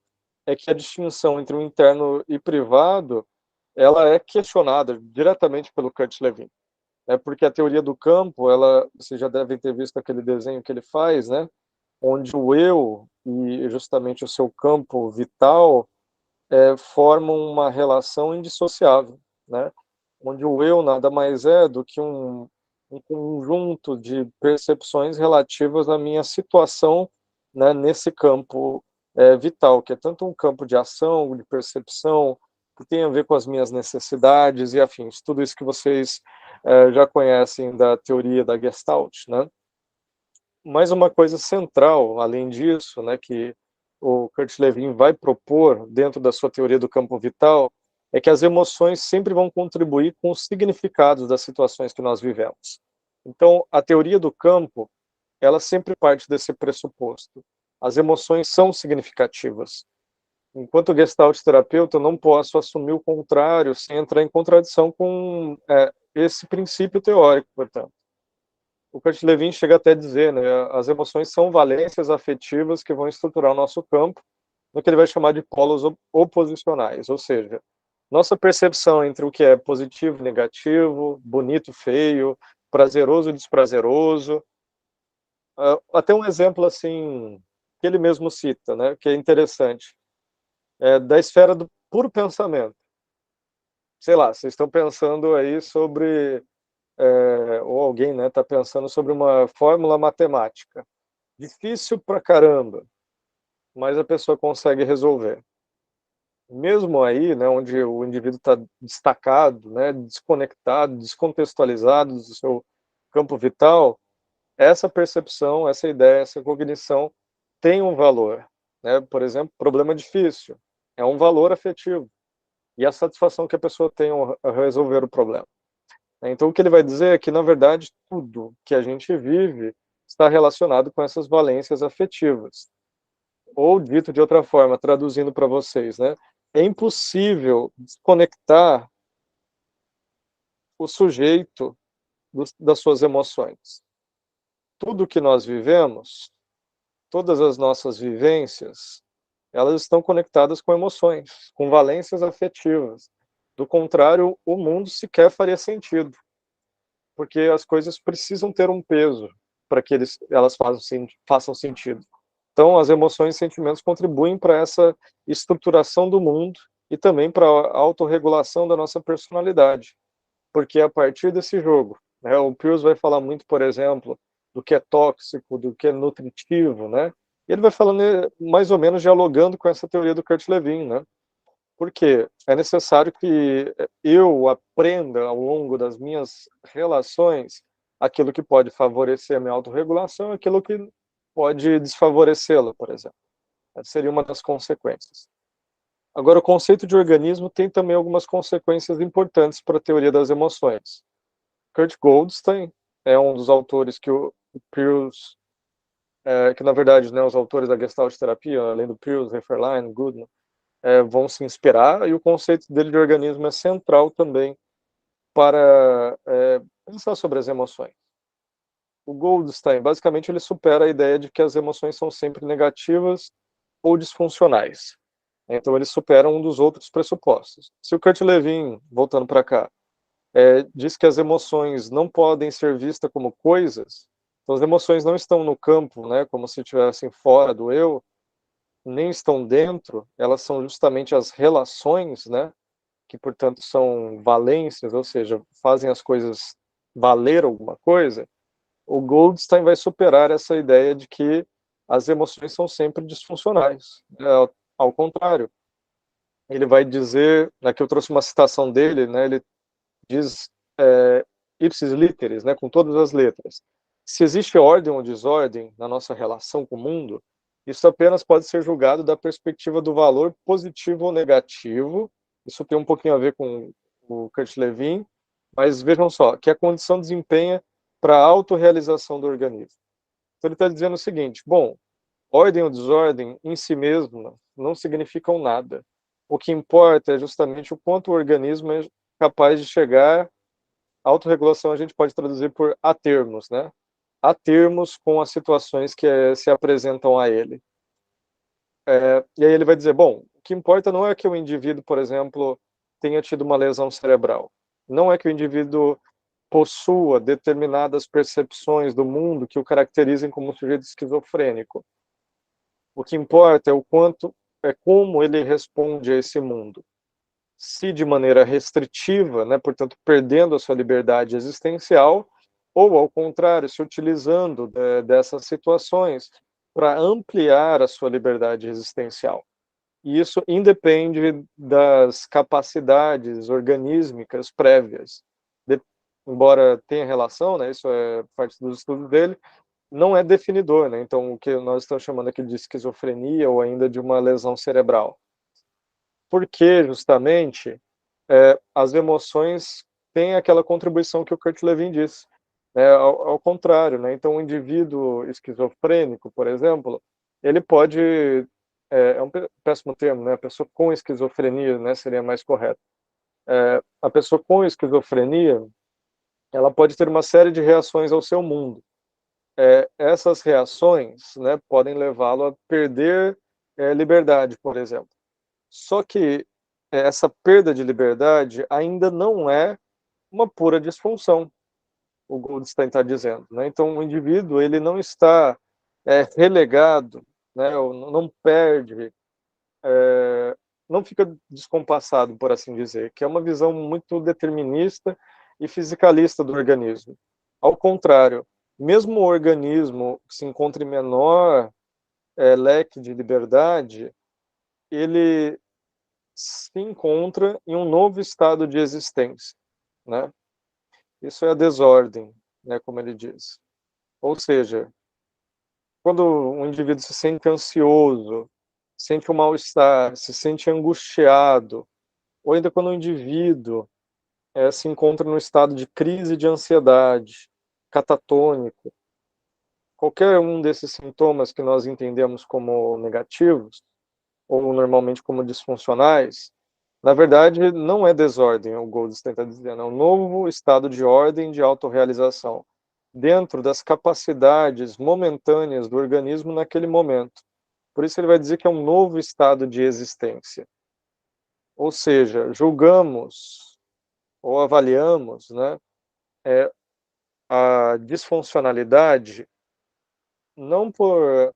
é que a distinção entre o interno e privado, ela é questionada diretamente pelo Kurt Lewin. Porque a teoria do campo, vocês já devem ter visto aquele desenho que ele faz, né? Onde o eu e justamente o seu campo vital formam uma relação indissociável, né? Onde o eu nada mais é do que um conjunto de percepções relativas à minha situação, né, nesse campo vital, que é tanto um campo de ação, de percepção, que tem a ver com as minhas necessidades e afins. Tudo isso que vocês já conhecem da teoria da Gestalt, né? Mas uma coisa central, além disso, né, que o Kurt Lewin vai propor dentro da sua teoria do campo vital, é que as emoções sempre vão contribuir com os significados das situações que nós vivemos. Então, a teoria do campo, ela sempre parte desse pressuposto. As emoções são significativas. Enquanto Gestalt terapeuta, eu não posso assumir o contrário sem entrar em contradição com esse princípio teórico, portanto. O Kurt Lewin chega até a dizer, né, as emoções são valências afetivas que vão estruturar o nosso campo, no que ele vai chamar de polos oposicionais, ou seja, nossa percepção entre o que é positivo e negativo, bonito e feio, prazeroso e desprazeroso. Até um exemplo assim, que ele mesmo cita, né, que é interessante, da esfera do puro pensamento. Sei lá, vocês estão pensando aí sobre ou alguém, né, está pensando sobre uma fórmula matemática. Difícil pra caramba, mas a pessoa consegue resolver. Mesmo aí, né, onde o indivíduo está destacado, né, desconectado, descontextualizado do seu campo vital, essa percepção, essa ideia, essa cognição tem um valor. Né? Por exemplo, problema difícil é um valor afetivo e a satisfação que a pessoa tem ao resolver o problema. Então, o que ele vai dizer é que, na verdade, tudo que a gente vive está relacionado com essas valências afetivas. Ou, dito de outra forma, traduzindo para vocês, né? É impossível desconectar o sujeito das suas emoções. Tudo que nós vivemos, todas as nossas vivências, elas estão conectadas com emoções, com valências afetivas. Do contrário, o mundo sequer faria sentido, porque as coisas precisam ter um peso para que elas façam sentido. Então, as emoções e sentimentos contribuem para essa estruturação do mundo e também para a autorregulação da nossa personalidade, porque é a partir desse jogo, né, o Peirce vai falar muito, por exemplo, do que é tóxico, do que é nutritivo, né? E ele vai falando mais ou menos dialogando com essa teoria do Kurt Lewin, né? Porque é necessário que eu aprenda ao longo das minhas relações aquilo que pode favorecer a minha autorregulação, aquilo que pode desfavorecê-la, por exemplo. Essa seria uma das consequências. Agora, o conceito de organismo tem também algumas consequências importantes para a teoria das emoções. Kurt Goldstein é um dos autores que o Peirce, que na verdade, né, os autores da Gestalt terapia, além do Peirce, Hefferlein, Goodman, vão se inspirar, e o conceito dele de organismo é central também para pensar sobre as emoções. O Goldstein, basicamente, ele supera a ideia de que as emoções são sempre negativas ou disfuncionais. Então, eles superam um dos outros pressupostos. Se o Kurt Lewin, voltando para cá, diz que as emoções não podem ser vistas como coisas, então as emoções não estão no campo, né, como se estivessem fora do eu, nem estão dentro, elas são justamente as relações, né, que portanto são valências, ou seja, fazem as coisas valer alguma coisa. O Goldstein vai superar essa ideia de que as emoções são sempre disfuncionais. Ao contrário, ele vai dizer, aqui eu trouxe uma citação dele, né, ele diz ipsis literis, né, com todas as letras, se existe ordem ou desordem na nossa relação com o mundo, Isso apenas pode ser julgado da perspectiva do valor positivo ou negativo. Isso tem um pouquinho a ver com o Kurt Lewin, mas vejam só, que a condição desempenha para a autorrealização do organismo. Então ele está dizendo o seguinte, bom, ordem ou desordem em si mesmo não significam nada. O que importa é justamente o quanto o organismo é capaz de chegar. Autorregulação a gente pode traduzir por a termos, né? A termos com as situações que se apresentam a ele. E aí ele vai dizer, bom, o que importa não é que o indivíduo, por exemplo, tenha tido uma lesão cerebral. Não é que o indivíduo possua determinadas percepções do mundo que o caracterizem como um sujeito esquizofrênico. O que importa é como ele responde a esse mundo. Se de maneira restritiva, né, portanto, perdendo a sua liberdade existencial, ou, ao contrário, se utilizando dessas situações para ampliar a sua liberdade existencial. E isso independe das capacidades organísmicas prévias. Embora tenha relação, né, isso é parte dos estudos dele, não é definidor, né? Então, o que nós estamos chamando aqui de esquizofrenia ou ainda de uma lesão cerebral. Porque, justamente, as emoções têm aquela contribuição que o Kurt Lewin disse, né? Ao contrário, né? Então, um indivíduo esquizofrênico, por exemplo, ele pode, é um péssimo termo, né? A pessoa com esquizofrenia, né, seria mais correto. A pessoa com esquizofrenia, ela pode ter uma série de reações ao seu mundo. Essas reações, né, podem levá-lo a perder liberdade, por exemplo. Só que essa perda de liberdade ainda não é uma pura disfunção, o Goldstein está dizendo, né? Então, o indivíduo ele não está relegado, né, ou não perde, não fica descompassado, por assim dizer, que é uma visão muito determinista e fisicalista do organismo. Ao contrário, mesmo o organismo que se encontra em menor leque de liberdade, ele se encontra em um novo estado de existência, né? Isso é a desordem, né, como ele diz. Ou seja, quando um indivíduo se sente ansioso, sente um mal-estar, se sente angustiado, ou ainda quando o indivíduo se encontra no estado de crise de ansiedade, catatônico, qualquer um desses sintomas que nós entendemos como negativos, ou normalmente como disfuncionais, na verdade não é desordem, o Goldstein está dizendo, é um novo estado de ordem de autorrealização, dentro das capacidades momentâneas do organismo naquele momento. Por isso ele vai dizer que é um novo estado de existência. Ou seja, julgamos ou avaliamos, né, a disfuncionalidade não por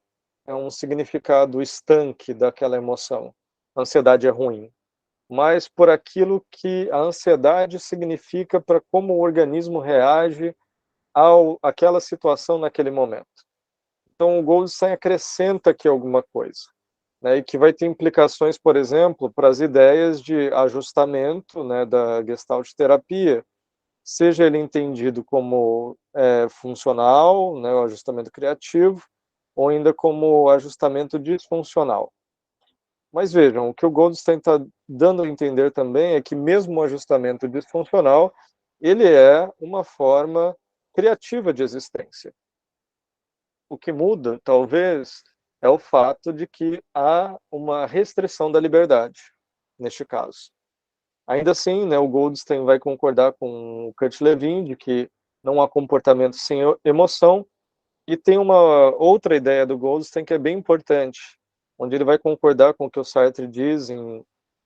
um significado estanque daquela emoção. A ansiedade é ruim, mas por aquilo que a ansiedade significa para como o organismo reage àquela situação naquele momento. Então, o Goldstein acrescenta aqui alguma coisa, né, e que vai ter implicações, por exemplo, para as ideias de ajustamento, né, da Gestalt terapia, seja ele entendido como funcional, né, o ajustamento criativo, ou ainda como ajustamento disfuncional. Mas vejam, o que o Goldstein está dando a entender também é que mesmo o ajustamento disfuncional, ele é uma forma criativa de existência. O que muda, talvez, é o fato de que há uma restrição da liberdade, neste caso. Ainda assim, né, o Goldstein vai concordar com o Kurt Lewin de que não há comportamento sem emoção, e tem uma outra ideia do Goldstein que é bem importante, onde ele vai concordar com o que o Sartre diz em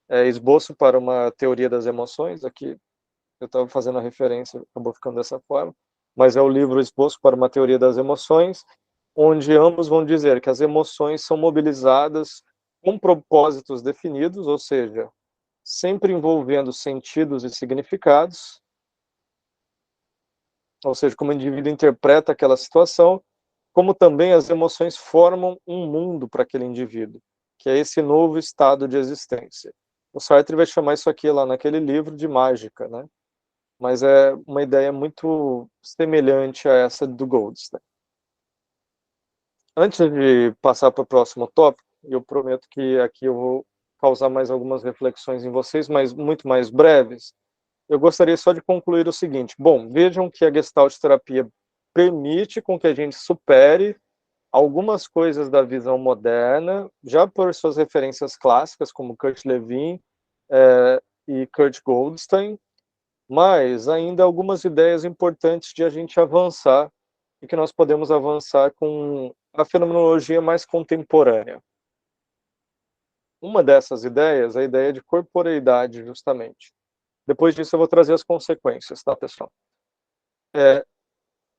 Esboço para uma Teoria das Emoções. Aqui eu estava fazendo a referência, acabou ficando dessa forma, mas é o livro Esboço para uma Teoria das Emoções, onde ambos vão dizer que as emoções são mobilizadas com propósitos definidos, ou seja, sempre envolvendo sentidos e significados, ou seja, como o indivíduo interpreta aquela situação, como também as emoções formam um mundo para aquele indivíduo, que é esse novo estado de existência. O Sartre vai chamar isso aqui lá naquele livro de mágica, né? Mas é uma ideia muito semelhante a essa do Goldstein. Antes de passar para o próximo tópico, eu prometo que aqui eu vou causar mais algumas reflexões em vocês, mas muito mais breves. Eu gostaria só de concluir o seguinte. Bom, vejam que a Gestalt terapia permite com que a gente supere algumas coisas da visão moderna, já por suas referências clássicas, como Kurt Lewin e Kurt Goldstein, mas ainda algumas ideias importantes de a gente avançar e que nós podemos avançar com a fenomenologia mais contemporânea. Uma dessas ideias é a ideia de corporeidade, justamente. Depois disso eu vou trazer as consequências, tá, pessoal?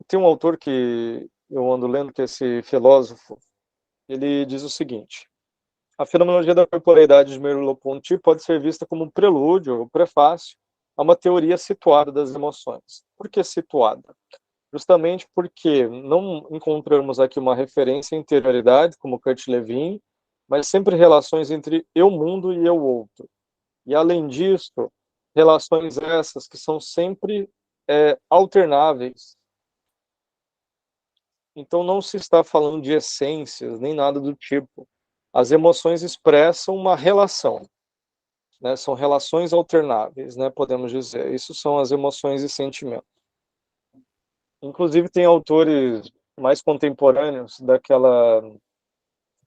Tem um autor que eu ando lendo, que é esse filósofo, ele diz o seguinte: a fenomenologia da corporeidade de Merleau-Ponty pode ser vista como um prelúdio ou prefácio a uma teoria situada das emoções. Por que situada? Justamente porque não encontramos aqui uma referência à interioridade, como Kurt Lewin, mas sempre relações entre eu-mundo e eu-outro. E, além disso, relações essas que são sempre alternáveis. Então, não se está falando de essências, nem nada do tipo. As emoções expressam uma relação, né? São relações alternáveis, né? Podemos dizer. Isso são as emoções e sentimentos. Inclusive, tem autores mais contemporâneos daquela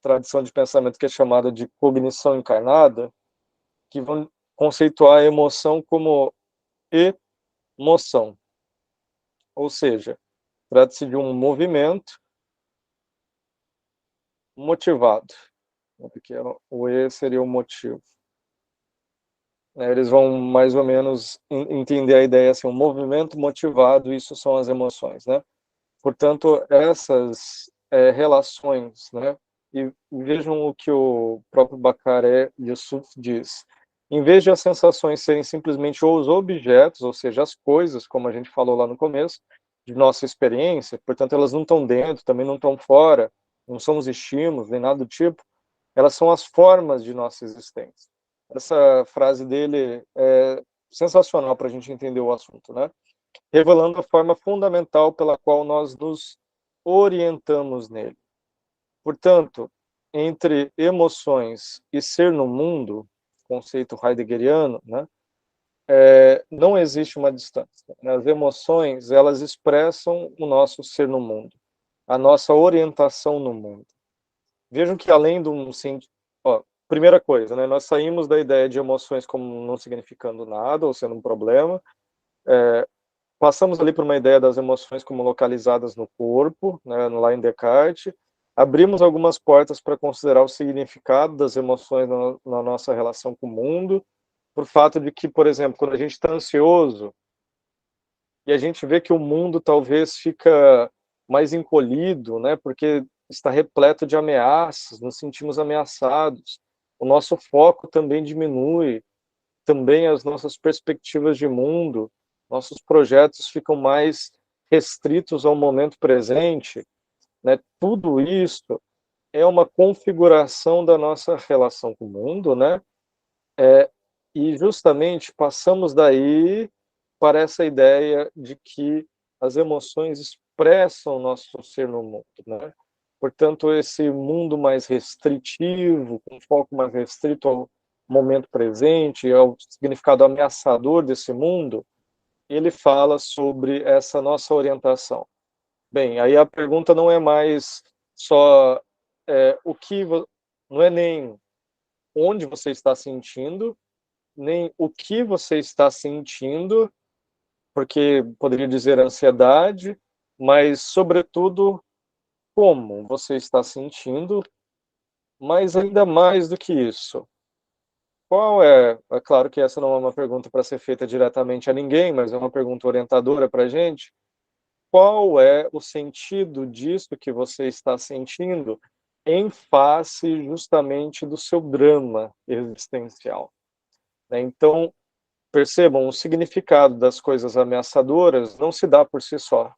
tradição de pensamento que é chamada de cognição encarnada, que vão conceituar a emoção como emoção. Ou seja, trata-se de um movimento motivado, porque o E seria o motivo. Eles vão mais ou menos entender a ideia assim, um movimento motivado, isso são as emoções, né? Portanto, essas relações, né? E vejam o que o próprio Bakare Yusuf diz. Em vez de as sensações serem simplesmente os objetos, ou seja, as coisas, como a gente falou lá no começo, de nossa experiência, portanto, elas não estão dentro, também não estão fora, não são os estímulos, nem nada do tipo, elas são as formas de nossa existência. Essa frase dele é sensacional para a gente entender o assunto, né? Revelando a forma fundamental pela qual nós nos orientamos nele. Portanto, entre emoções e ser no mundo, conceito heideggeriano, né, não existe uma distância. As emoções, elas expressam o nosso ser no mundo, a nossa orientação no mundo. Vejam que além de um primeira coisa, né, nós saímos da ideia de emoções como não significando nada ou sendo um problema, passamos ali por uma ideia das emoções como localizadas no corpo, né, lá em Descartes, abrimos algumas portas para considerar o significado das emoções na nossa relação com o mundo, por fato de que, por exemplo, quando a gente está ansioso e a gente vê que o mundo talvez fica mais encolhido, né, porque está repleto de ameaças, nos sentimos ameaçados, o nosso foco também diminui, também as nossas perspectivas de mundo, nossos projetos ficam mais restritos ao momento presente, né? Tudo isso é uma configuração da nossa relação com o mundo, né? E justamente passamos daí para essa ideia de que as emoções expressam o nosso ser no mundo, né? Portanto, esse mundo mais restritivo, com foco mais restrito ao momento presente, ao significado ameaçador desse mundo, ele fala sobre essa nossa orientação. Bem, aí a pergunta não é mais só o que, não é nem onde você está sentindo, nem o que você está sentindo, porque poderia dizer ansiedade, mas, sobretudo, como você está sentindo, mas ainda mais do que isso. Qual é claro que essa não é uma pergunta para ser feita diretamente a ninguém, mas é uma pergunta orientadora para a gente. Qual é o sentido disso que você está sentindo em face justamente do seu drama existencial? Então, percebam, o significado das coisas ameaçadoras não se dá por si só,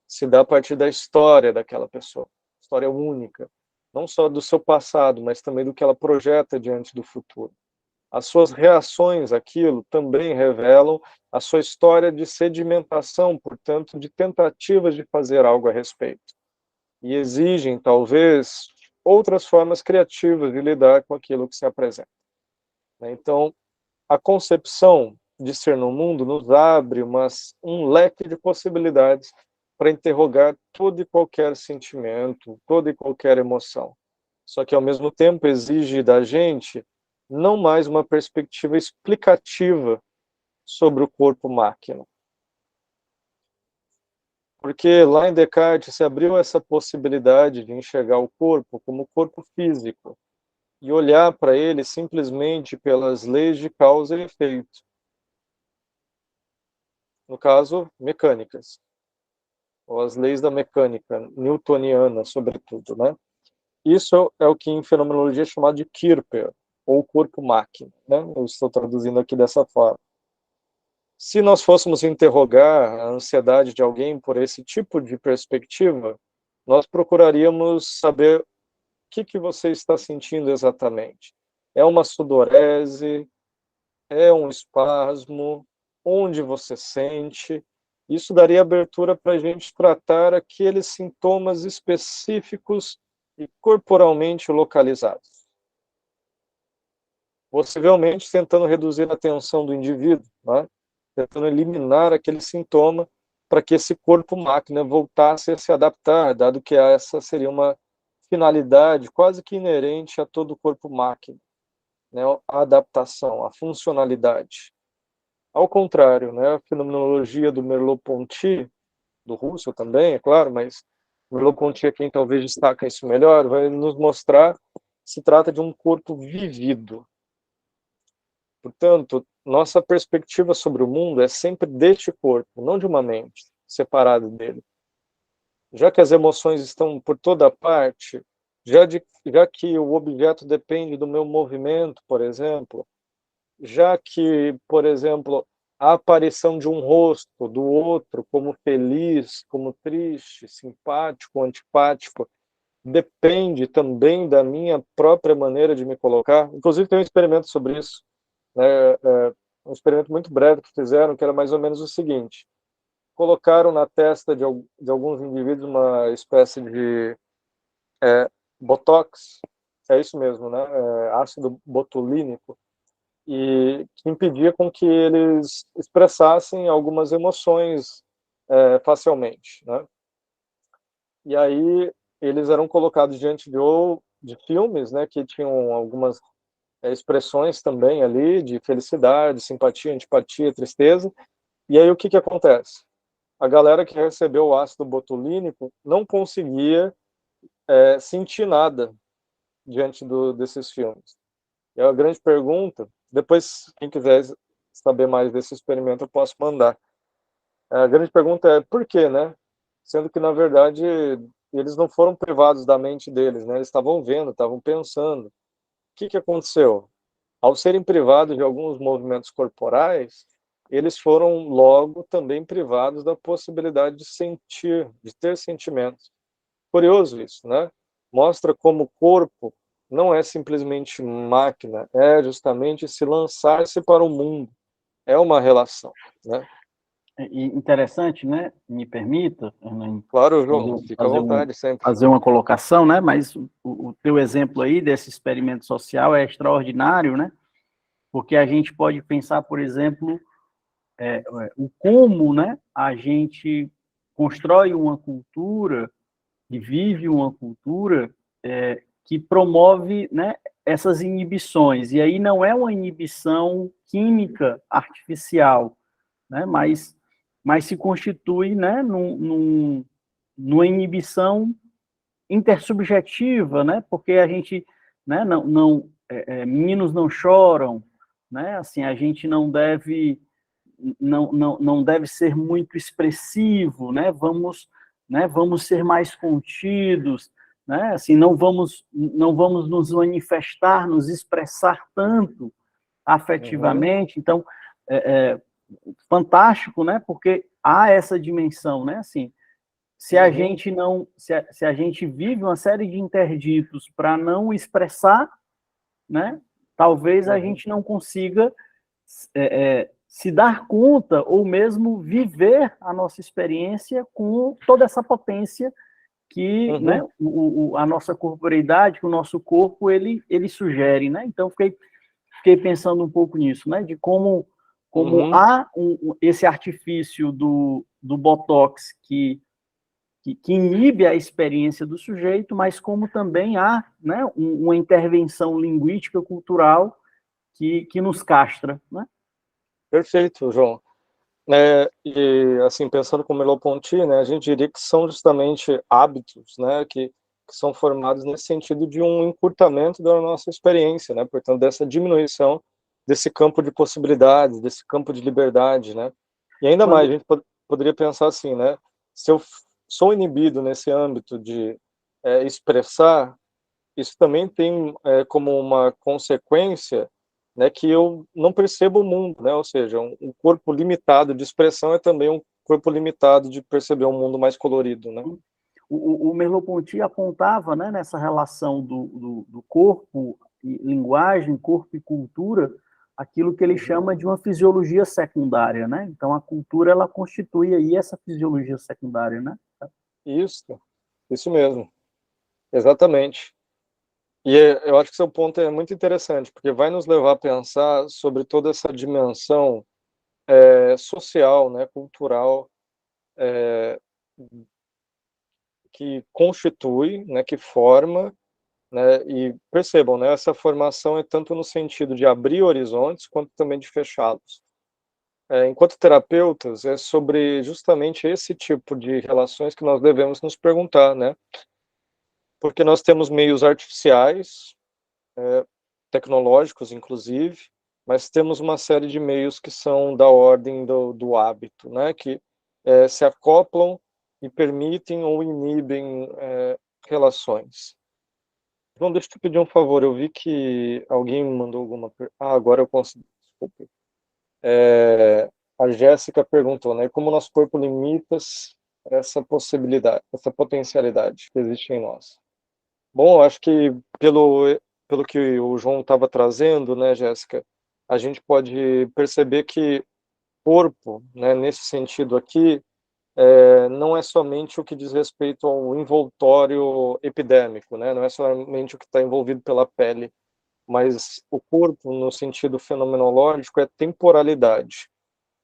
se dá a partir da história daquela pessoa, história única, não só do seu passado, mas também do que ela projeta diante do futuro. As suas reações àquilo também revelam a sua história de sedimentação, portanto, de tentativas de fazer algo a respeito. e exigem, talvez, outras formas criativas de lidar com aquilo que se apresenta. Então, a concepção de ser no mundo nos abre um leque de possibilidades para interrogar todo e qualquer sentimento, toda e qualquer emoção. Só que, ao mesmo tempo, exige da gente não mais uma perspectiva explicativa sobre o corpo-máquina. Porque lá em Descartes se abriu essa possibilidade de enxergar o corpo como corpo físico e olhar para ele simplesmente pelas leis de causa e efeito. No caso, mecânicas, ou as leis da mecânica, newtoniana, sobretudo, né? Isso é o que em fenomenologia é chamado de Körper, ou corpo-máquina, né? Eu estou traduzindo aqui dessa forma. Se nós fôssemos interrogar a ansiedade de alguém por esse tipo de perspectiva, nós procuraríamos saber o que você está sentindo exatamente. É uma sudorese? É um espasmo? Onde você sente? Isso daria abertura para a gente tratar aqueles sintomas específicos e corporalmente localizados. Possivelmente tentando reduzir a tensão do indivíduo, né? Tentando eliminar aquele sintoma para que esse corpo-máquina voltasse a se adaptar, dado que essa seria uma finalidade quase que inerente a todo corpo-máquina, né? A adaptação, a funcionalidade. Ao contrário, né? A fenomenologia do Merleau-Ponty, do Russell também, é claro, mas Merleau-Ponty é quem talvez destaca isso melhor, vai nos mostrar que se trata de um corpo vivido. Portanto, nossa perspectiva sobre o mundo é sempre deste corpo, não de uma mente separada dele. Já que as emoções estão por toda parte, já que o objeto depende do meu movimento, por exemplo, já que, por exemplo, a aparição de um rosto do outro, como feliz, como triste, simpático, antipático, depende também da minha própria maneira de me colocar. Inclusive, tem um experimento sobre isso, né? Um experimento muito breve que fizeram, que era mais ou menos o seguinte: colocaram na testa de alguns indivíduos uma espécie de botox, é isso mesmo, né? Ácido botulínico, e que impedia com que eles expressassem algumas emoções facilmente, né? E aí eles eram colocados diante de filmes, né, que tinham algumas expressões também ali de felicidade, simpatia, antipatia, tristeza. E aí o que acontece? A galera que recebeu o ácido botulínico não conseguia sentir nada diante desses filmes. E a grande pergunta, depois quem quiser saber mais desse experimento eu posso mandar. A grande pergunta é por quê, né? Sendo que na verdade eles não foram privados da mente deles, né? Eles estavam vendo, estavam pensando. O que aconteceu? Ao serem privados de alguns movimentos corporais, eles foram logo também privados da possibilidade de sentir, de ter sentimentos. Curioso isso, né? Mostra como o corpo não é simplesmente máquina, é justamente se lançar-se para o mundo. É uma relação, né? E interessante, né? Me permita, Fernando, Claro, João, fica à vontade sempre. fazer uma colocação, né? Mas o teu exemplo aí desse experimento social é extraordinário, né? Porque a gente pode pensar, por exemplo, o como, né? A gente constrói uma cultura e vive uma cultura que promove, né? Essas inibições. E aí não é uma inibição química artificial, né? Mas se constitui, né, numa inibição intersubjetiva, né? Porque a gente, né, meninos não choram, né? Assim, a gente não deve ser muito expressivo, né? Vamos ser mais contidos, né? Assim, não vamos nos manifestar, nos expressar tanto afetivamente. Então, fantástico, né? Porque há essa dimensão, né? Assim, se a gente não, se a gente vive uma série de interditos para não expressar, né? Talvez a gente não consiga se dar conta ou mesmo viver a nossa experiência com toda essa potência que, né, a nossa corporeidade, que o nosso corpo, ele sugere, né? Então, fiquei pensando um pouco nisso, né? De como há esse artifício do Botox que inibe a experiência do sujeito, mas como também há, né, uma intervenção linguística cultural que nos castra, né? Perfeito, João. E assim, pensando com Merleau-Ponty, né, a gente diria que são justamente hábitos, né, que são formados nesse sentido de um encurtamento da nossa experiência, né, portanto, dessa diminuição desse campo de possibilidades, desse campo de liberdade, né, e ainda mais, a gente poderia pensar assim, né, se eu sou inibido nesse âmbito de expressar, isso também tem como uma consequência, né, que eu não percebo o mundo, né, ou seja, um corpo limitado de expressão é também um corpo limitado de perceber um mundo mais colorido, né. O Merleau-Ponty apontava, né, nessa relação do corpo e linguagem, corpo e cultura, aquilo que ele chama de uma fisiologia secundária, né? Então, a cultura, ela constitui aí essa fisiologia secundária, né? Isso mesmo, exatamente. E eu acho que seu ponto é muito interessante, porque vai nos levar a pensar sobre toda essa dimensão social, né, cultural, que constitui, né, que forma, né, e percebam, né, essa formação é tanto no sentido de abrir horizontes, quanto também de fechá-los. Enquanto terapeutas, é sobre justamente esse tipo de relações que nós devemos nos perguntar, né, porque nós temos meios artificiais, tecnológicos, inclusive, mas temos uma série de meios que são da ordem do hábito, né, que se acoplam e permitem ou inibem relações. Então, deixa eu te pedir um favor, eu vi que alguém me mandou alguma agora eu consegui, desculpe. A Jéssica perguntou, né, como o nosso corpo limita essa possibilidade, essa potencialidade que existe em nós. Bom, acho que pelo que o João estava trazendo, né, Jéssica, a gente pode perceber que corpo, né, nesse sentido aqui, não é somente o que diz respeito ao envoltório epidérmico, né, não é somente o que está envolvido pela pele, mas o corpo, no sentido fenomenológico, é temporalidade,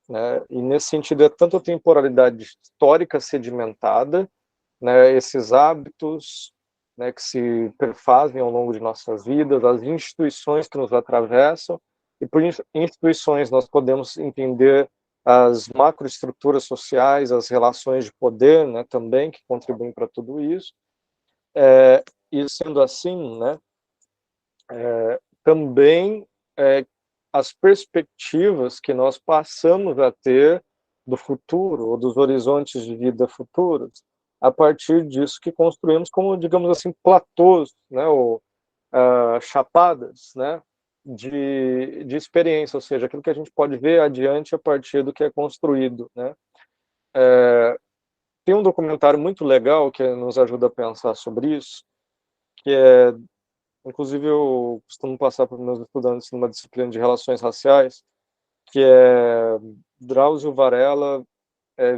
né, e nesse sentido é tanto a temporalidade histórica sedimentada, né, esses hábitos, né, que se perfazem ao longo de nossas vidas, as instituições que nos atravessam, e por instituições nós podemos entender as macroestruturas sociais, as relações de poder, né, também, que contribuem para tudo isso, e sendo assim, né, também as perspectivas que nós passamos a ter do futuro, ou dos horizontes de vida futuros, a partir disso que construímos como, digamos assim, platôs, né, ou chapadas, né, de experiência, ou seja, aquilo que a gente pode ver adiante a partir do que é construído, né. Tem um documentário muito legal que nos ajuda a pensar sobre isso, que inclusive eu costumo passar para os meus estudantes numa disciplina de relações raciais, que é Drauzio Varela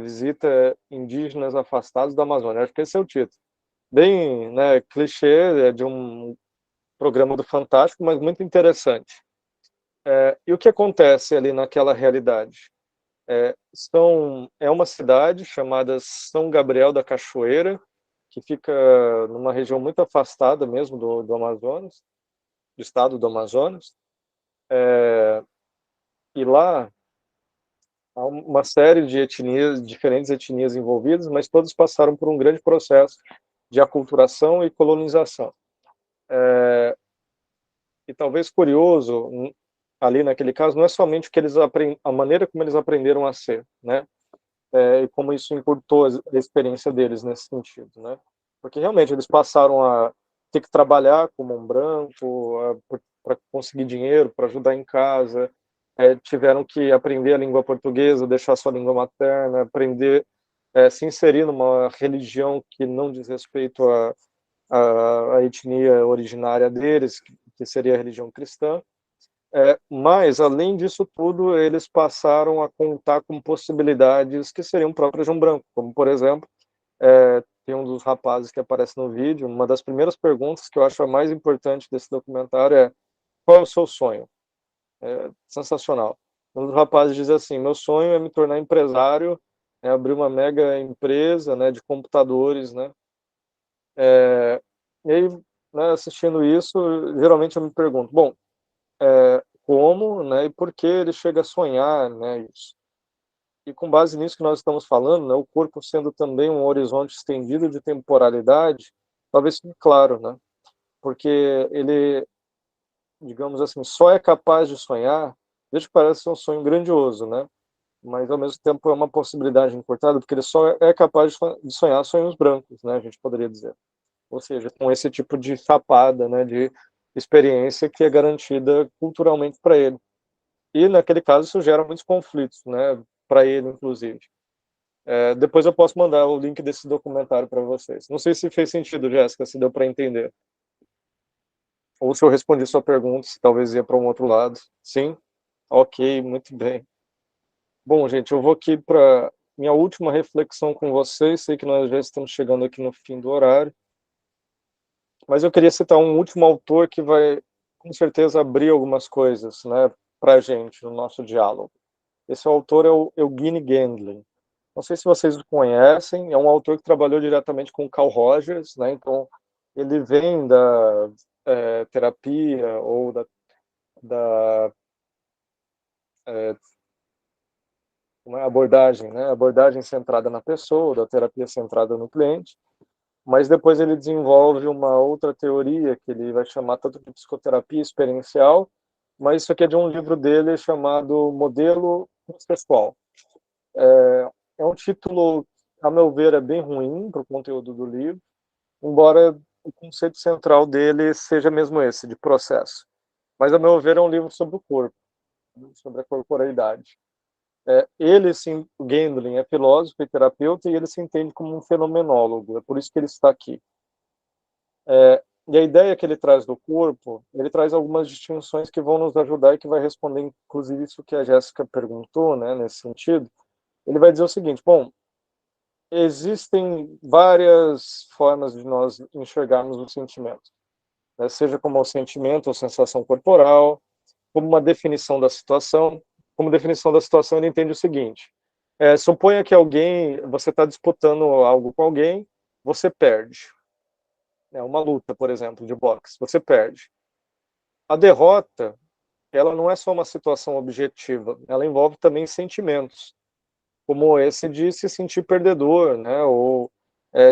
visita indígenas afastados da Amazônia. Acho que esse é o título. Bem, né, clichê, de um programa do Fantástico, mas muito interessante. E o que acontece ali naquela realidade? É uma cidade chamada São Gabriel da Cachoeira, que fica numa região muito afastada mesmo do Amazonas, do estado do Amazonas, e lá há uma série de etnias, diferentes etnias envolvidas, mas todos passaram por um grande processo de aculturação e colonização. E talvez curioso, ali naquele caso, não é somente o que eles a maneira como eles aprenderam a ser, né? E como isso encurtou a experiência deles nesse sentido, né? Porque realmente eles passaram a ter que trabalhar como um branco para conseguir dinheiro, para ajudar em casa, tiveram que aprender a língua portuguesa, deixar sua língua materna, aprender se inserir numa religião que não diz respeito à etnia originária deles, que seria a religião cristã. Mas, além disso tudo, eles passaram a contar com possibilidades que seriam próprias de um branco, como, por exemplo, tem um dos rapazes que aparece no vídeo, uma das primeiras perguntas que eu acho a mais importante desse documentário é: qual é o seu sonho? É sensacional. Um dos rapazes diz assim: meu sonho é me tornar empresário, é abrir uma mega empresa, né, de computadores, né? E aí, né, assistindo isso, geralmente eu me pergunto, bom, como, né, e por que ele chega a sonhar, né, isso? E com base nisso que nós estamos falando, né, o corpo sendo também um horizonte estendido de temporalidade, talvez fique claro, né? Porque ele, digamos assim, só é capaz de sonhar, desde que parece ser um sonho grandioso, né? Mas ao mesmo tempo é uma possibilidade encurtada, porque ele só é capaz de sonhar sonhos brancos, né? A gente poderia dizer. Ou seja, com esse tipo de chapada, né, de experiência que é garantida culturalmente para ele. E naquele caso isso gera muitos conflitos, né, para ele inclusive. Depois eu posso mandar o link desse documentário para vocês. Não sei se fez sentido, Jéssica, se deu para entender. Ou se eu respondi sua pergunta, se talvez ia para um outro lado. Sim? Ok, muito bem. Bom, gente, eu vou aqui para minha última reflexão com vocês. Sei que nós já estamos chegando aqui no fim do horário. Mas eu queria citar um último autor que vai, com certeza, abrir algumas coisas, né, para a gente, no nosso diálogo. Esse autor é o Eugene Gendlin. Não sei se vocês o conhecem, é um autor que trabalhou diretamente com Carl Rogers, né, então ele vem da terapia ou da como é, abordagem, né, abordagem centrada na pessoa, da terapia centrada no cliente, mas depois ele desenvolve uma outra teoria que ele vai chamar tanto de psicoterapia experiencial, mas isso aqui é de um livro dele chamado Modelo Processual. É um título, a meu ver, é bem ruim para o conteúdo do livro, embora o conceito central dele seja mesmo esse, de processo. Mas, a meu ver, é um livro sobre o corpo, sobre a corporeidade. Ele, sim, o Gandalf, é filósofo e terapeuta, e ele se entende como um fenomenólogo, é por isso que ele está aqui. E a ideia que ele traz do corpo, ele traz algumas distinções que vão nos ajudar e que vai responder, inclusive, isso que a Jéssica perguntou, né, nesse sentido. Ele vai dizer o seguinte: bom, existem várias formas de nós enxergarmos os sentimentos, né, seja como um sentimento ou sensação corporal, como uma definição da situação. Como definição da situação, ele entende o seguinte: suponha que você está disputando algo com alguém, você perde. Uma luta, por exemplo, de boxe, você perde. A derrota, ela não é só uma situação objetiva, ela envolve também sentimentos, como esse de se sentir perdedor, né, ou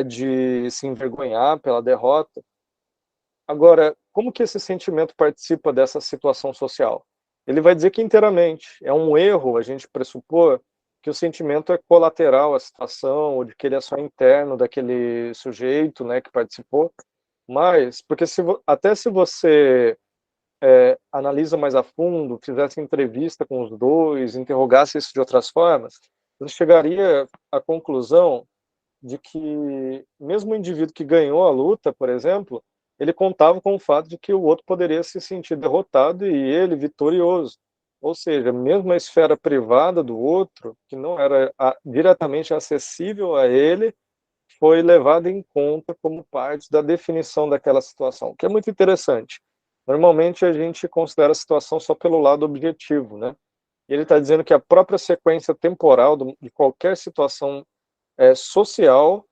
de se envergonhar pela derrota. Agora, como que esse sentimento participa dessa situação social? Ele vai dizer que inteiramente. É um erro a gente pressupor que o sentimento é colateral à situação, ou de que ele é só interno daquele sujeito, né, que participou. Mas, porque até se você analisa mais a fundo, fizesse entrevista com os dois, interrogasse isso de outras formas, você chegaria à conclusão de que mesmo o indivíduo que ganhou a luta, por exemplo, ele contava com o fato de que o outro poderia se sentir derrotado e ele vitorioso. Ou seja, mesmo a esfera privada do outro, que não era diretamente acessível a ele, foi levada em conta como parte da definição daquela situação, que é muito interessante. Normalmente a gente considera a situação só pelo lado objetivo, né? E ele está dizendo que a própria sequência temporal de qualquer situação social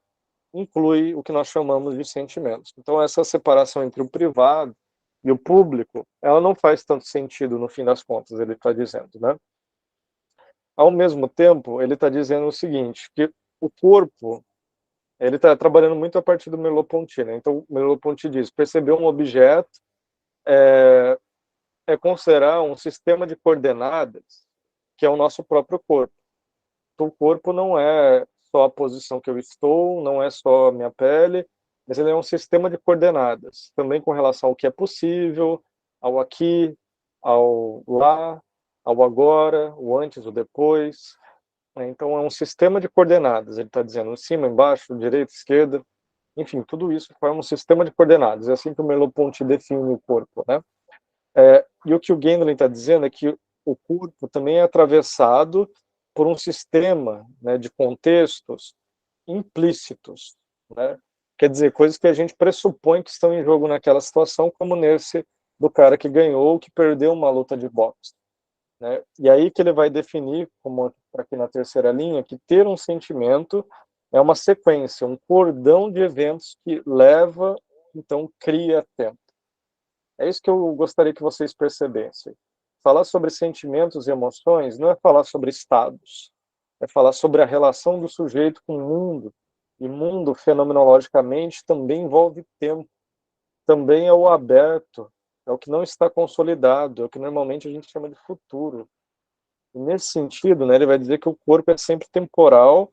inclui o que nós chamamos de sentimentos. Então essa separação entre o privado e o público, ela não faz tanto sentido no fim das contas, ele está dizendo, né? Ao mesmo tempo, ele está dizendo o seguinte, que o corpo, ele está trabalhando muito a partir do Merleau-Ponty, né? Então, o Merleau-Ponty diz: perceber um objeto é considerar um sistema de coordenadas que é o nosso próprio corpo. Então, o corpo não é só a posição que eu estou, não é só a minha pele, mas ele é um sistema de coordenadas, também com relação ao que é possível, ao aqui, ao lá, ao agora, o antes, o depois. Então, é um sistema de coordenadas, ele está dizendo, em cima, embaixo, direita, esquerda, enfim, tudo isso forma um sistema de coordenadas. É assim que o Merleau-Ponty define o corpo, né? E o que o Gandalf está dizendo é que o corpo também é atravessado por um sistema, né, de contextos implícitos. né? Quer dizer, coisas que a gente pressupõe que estão em jogo naquela situação, como nesse do cara que ganhou ou que perdeu uma luta de boxe, né? E aí que ele vai definir, como aqui na terceira linha, que ter um sentimento é uma sequência, um cordão de eventos que leva, então cria tempo. É isso que eu gostaria que vocês percebessem. Falar sobre sentimentos e emoções não é falar sobre estados, é falar sobre a relação do sujeito com o mundo. E mundo, fenomenologicamente, também envolve tempo. Também é o aberto, é o que não está consolidado, é o que normalmente a gente chama de futuro. E nesse sentido, né, ele vai dizer que o corpo é sempre temporal,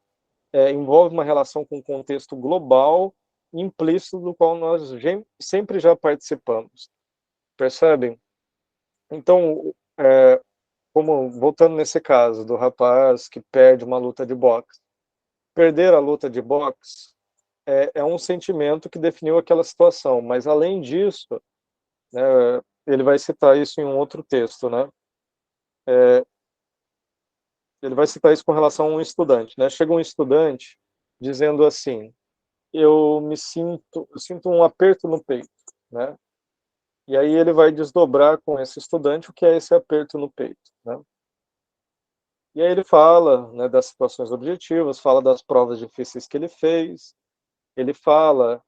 envolve uma relação com um contexto global, implícito, do qual nós sempre já participamos. Percebem? Então, como voltando nesse caso do rapaz que perde uma luta de boxe, perder a luta de boxe é um sentimento que definiu aquela situação, mas além disso, né, ele vai citar isso em um outro texto, né? Ele vai citar isso com relação a um estudante, né? Chega um estudante dizendo assim: eu sinto um aperto no peito, né? E aí ele vai desdobrar com esse estudante o que é esse aperto no peito, né? E aí ele fala, né, das situações objetivas, fala das provas difíceis que ele fez, ele fala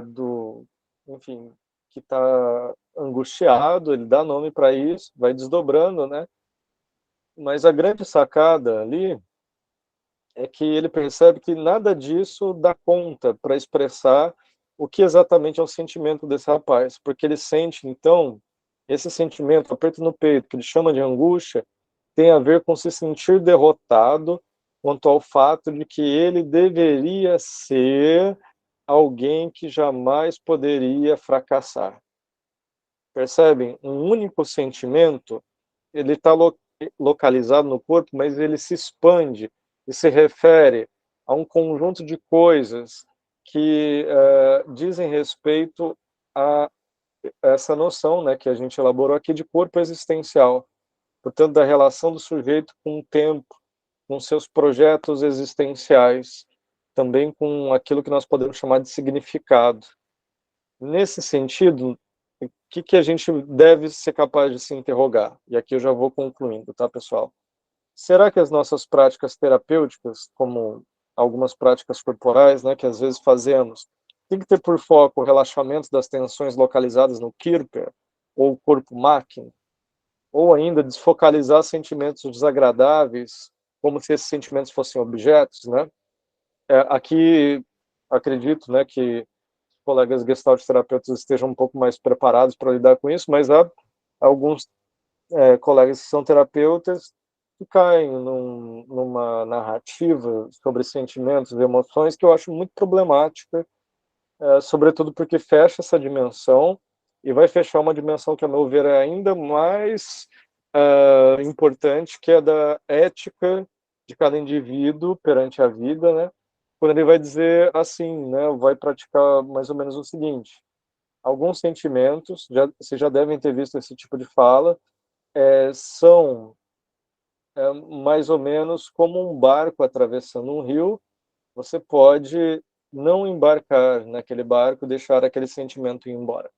do, enfim, que está angustiado, ele dá nome para isso, vai desdobrando, né? Mas a grande sacada ali é que ele percebe que nada disso dá conta para expressar o que exatamente é o sentimento desse rapaz, porque ele sente, então, esse sentimento, aperto no peito, que ele chama de angústia, tem a ver com se sentir derrotado quanto ao fato de que ele deveria ser alguém que jamais poderia fracassar. Percebem? Um único sentimento, ele está localizado no corpo, mas ele se expande e se refere a um conjunto de coisas que dizem respeito a essa noção, né, que a gente elaborou aqui de corpo existencial, portanto, da relação do sujeito com o tempo, com seus projetos existenciais, também com aquilo que nós podemos chamar de significado. Nesse sentido, o que a gente deve ser capaz de se interrogar? E aqui eu já vou concluindo, tá, pessoal? Será que as nossas práticas terapêuticas, como algumas práticas corporais, né, que às vezes fazemos, tem que ter por foco o relaxamento das tensões localizadas no Kirper, ou corpo-máquina, ou ainda desfocalizar sentimentos desagradáveis, como se esses sentimentos fossem objetos, né? Aqui, acredito, né, que colegas gestalt terapeutas estejam um pouco mais preparados para lidar com isso, mas há alguns colegas que são terapeutas que caem numa narrativa sobre sentimentos e emoções que eu acho muito problemática, sobretudo porque fecha essa dimensão e vai fechar uma dimensão que, a meu ver, é ainda mais importante, que é da ética de cada indivíduo perante a vida, né? Quando ele vai dizer assim, né, vai praticar mais ou menos o seguinte: alguns sentimentos, vocês já devem ter visto esse tipo de fala, são mais ou menos como um barco atravessando um rio. Você pode não embarcar naquele barco, deixar aquele sentimento ir embora.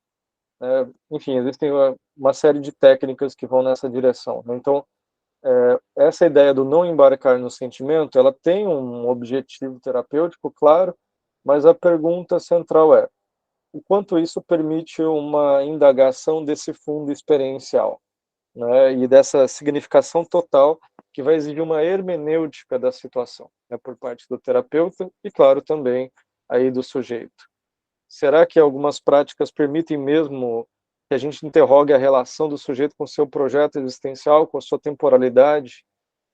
Enfim, existem uma série de técnicas que vão nessa direção, né? Então, essa ideia do não embarcar no sentimento, ela tem um objetivo terapêutico, claro, mas a pergunta central é: o quanto isso permite uma indagação desse fundo experiencial, né, e dessa significação total que vai exigir uma hermenêutica da situação, né, por parte do terapeuta e, claro, também aí do sujeito. Será que algumas práticas permitem mesmo que a gente interrogue a relação do sujeito com seu projeto existencial, com a sua temporalidade,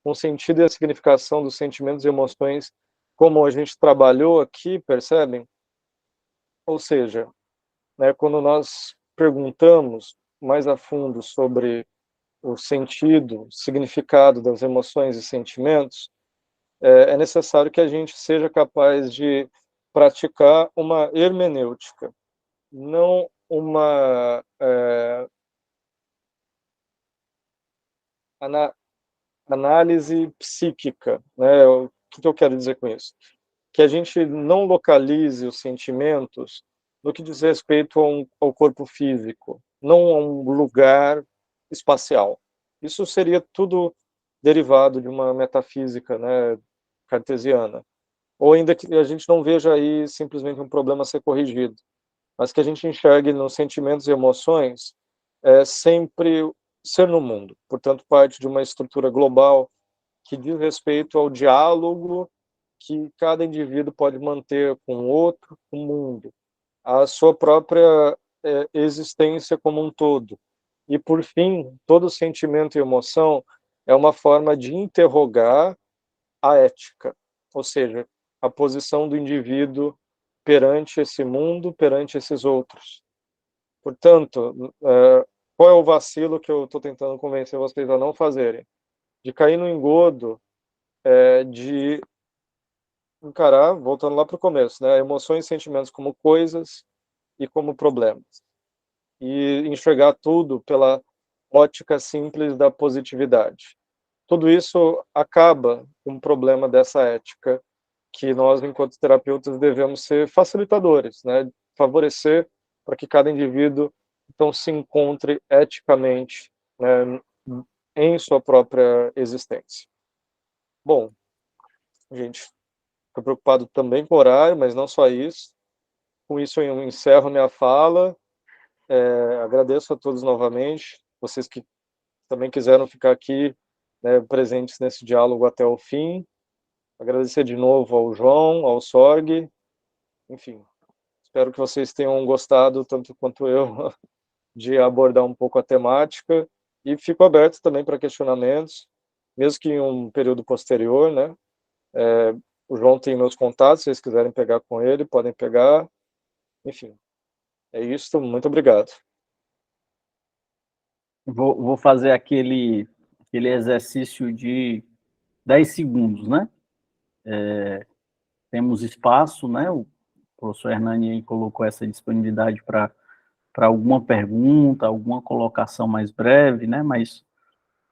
com o sentido e a significação dos sentimentos e emoções, como a gente trabalhou aqui, percebem? Ou seja, né, quando nós perguntamos mais a fundo sobre o sentido, significado das emoções e sentimentos, é necessário que a gente seja capaz de praticar uma hermenêutica, não uma análise psíquica, né? O que eu quero dizer com isso? que a gente não localize os sentimentos no que diz respeito ao corpo físico, não a um lugar espacial. Isso seria tudo derivado de uma metafísica, né, cartesiana. Ou ainda que a gente não veja aí simplesmente um problema a ser corrigido, mas que a gente enxergue nos sentimentos e emoções sempre ser no mundo. Portanto, parte de uma estrutura global que diz respeito ao diálogo que cada indivíduo pode manter com o outro, com o mundo, a sua própria existência como um todo. E, por fim, todo sentimento e emoção é uma forma de interrogar a ética, ou seja, a posição do indivíduo perante esse mundo, perante esses outros. Portanto, qual é o vacilo que eu estou tentando convencer vocês a não fazerem? De cair no engodo de encarar, voltando lá para o começo, né, emoções e sentimentos como coisas e como problemas. E enxergar tudo pela ótica simples da positividade. Tudo isso acaba com o problema dessa ética que nós, enquanto terapeutas, devemos ser facilitadores, né? Favorecer para que cada indivíduo, então, se encontre eticamente, né, em sua própria existência. Bom, gente, estou preocupado também com o horário, mas não só isso. Com isso, eu encerro minha fala. Agradeço a todos novamente, vocês que também quiseram ficar aqui, né, presentes nesse diálogo até o fim. Agradecer de novo ao João, ao Sorg, enfim, espero que vocês tenham gostado, tanto quanto eu, de abordar um pouco a temática, e fico aberto também para questionamentos, mesmo que em um período posterior, né? O João tem meus contatos, se vocês quiserem pegar com ele, podem pegar, enfim, é isso, muito obrigado. Vou fazer aquele exercício de 10 segundos, né? Temos espaço, né? O professor Hernani aí colocou essa disponibilidade para alguma pergunta, alguma colocação mais breve, né? Mas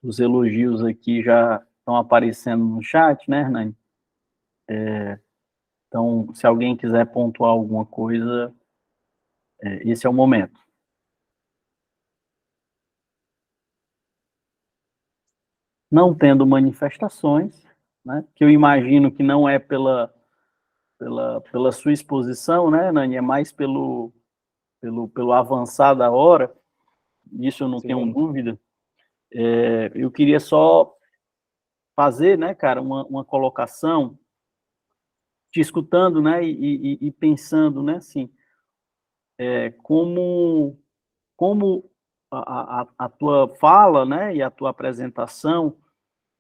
os elogios aqui já estão aparecendo no chat, né, Hernani? Então, se alguém quiser pontuar alguma coisa, esse é o momento. Não tendo manifestações, né? Que eu imagino que não é pela sua exposição, né, Nani? É mais pelo avançar da hora, isso eu não tenho Sim. dúvida. Eu queria só fazer, né, cara, uma colocação, te escutando, né, e pensando, né, assim, como a tua fala, né, e a tua apresentação,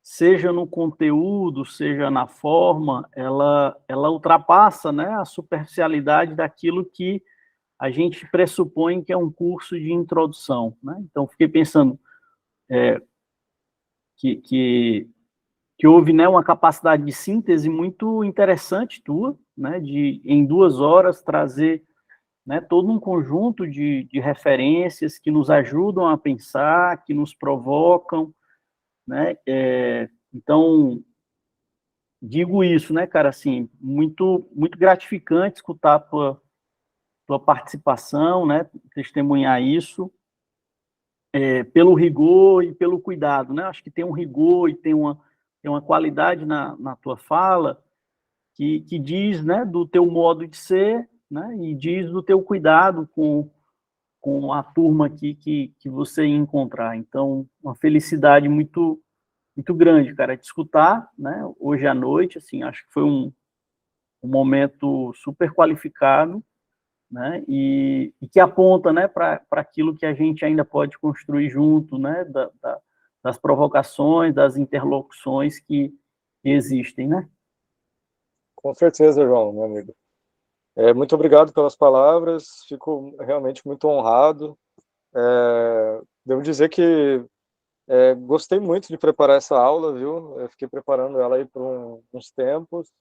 seja no conteúdo, seja na forma, ela ultrapassa, né, a superficialidade daquilo que a gente pressupõe que é um curso de introdução, né? Então, fiquei pensando que houve, né, uma capacidade de síntese muito interessante tua, né, de, em 2 horas, trazer, né, todo um conjunto de referências que nos ajudam a pensar, que nos provocam, né? Então, digo isso, né, cara, assim, muito gratificante escutar a tua participação, né, testemunhar isso, pelo rigor e pelo cuidado, né? Acho que tem um rigor e tem uma qualidade na tua fala que diz, né, do teu modo de ser, né, e diz do teu cuidado com a turma aqui que você ia encontrar. Então, uma felicidade muito grande, cara, de escutar, né, hoje à noite, assim, acho que foi um momento super qualificado, né, e que aponta, né, para aquilo que a gente ainda pode construir junto, né, das provocações, das interlocuções que existem, né? Com certeza, João, meu amigo. Muito obrigado pelas palavras, fico realmente muito honrado. Devo dizer que gostei muito de preparar essa aula, viu? Eu fiquei preparando ela aí por uns tempos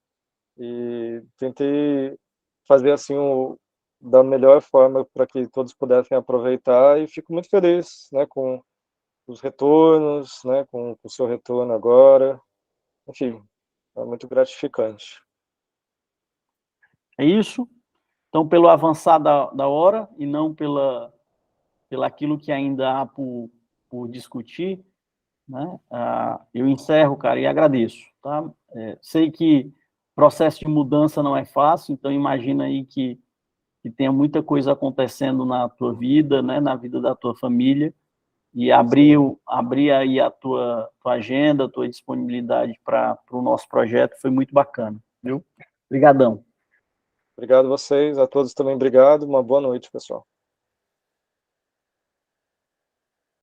e tentei fazer assim da melhor forma para que todos pudessem aproveitar e fico muito feliz, né, com os retornos, né, com o seu retorno agora. Enfim, é muito gratificante. É isso? Então, pelo avançar da hora, e não pelo aquilo que ainda há por discutir, né? Eu encerro, cara, e agradeço, tá? Sei que processo de mudança não é fácil, então imagina aí que tenha muita coisa acontecendo na tua vida, né? Na vida da tua família, e abrir aí a tua agenda, a tua disponibilidade para o nosso projeto foi muito bacana, viu? Obrigadão. Obrigado a vocês, a todos também obrigado. Uma boa noite, pessoal.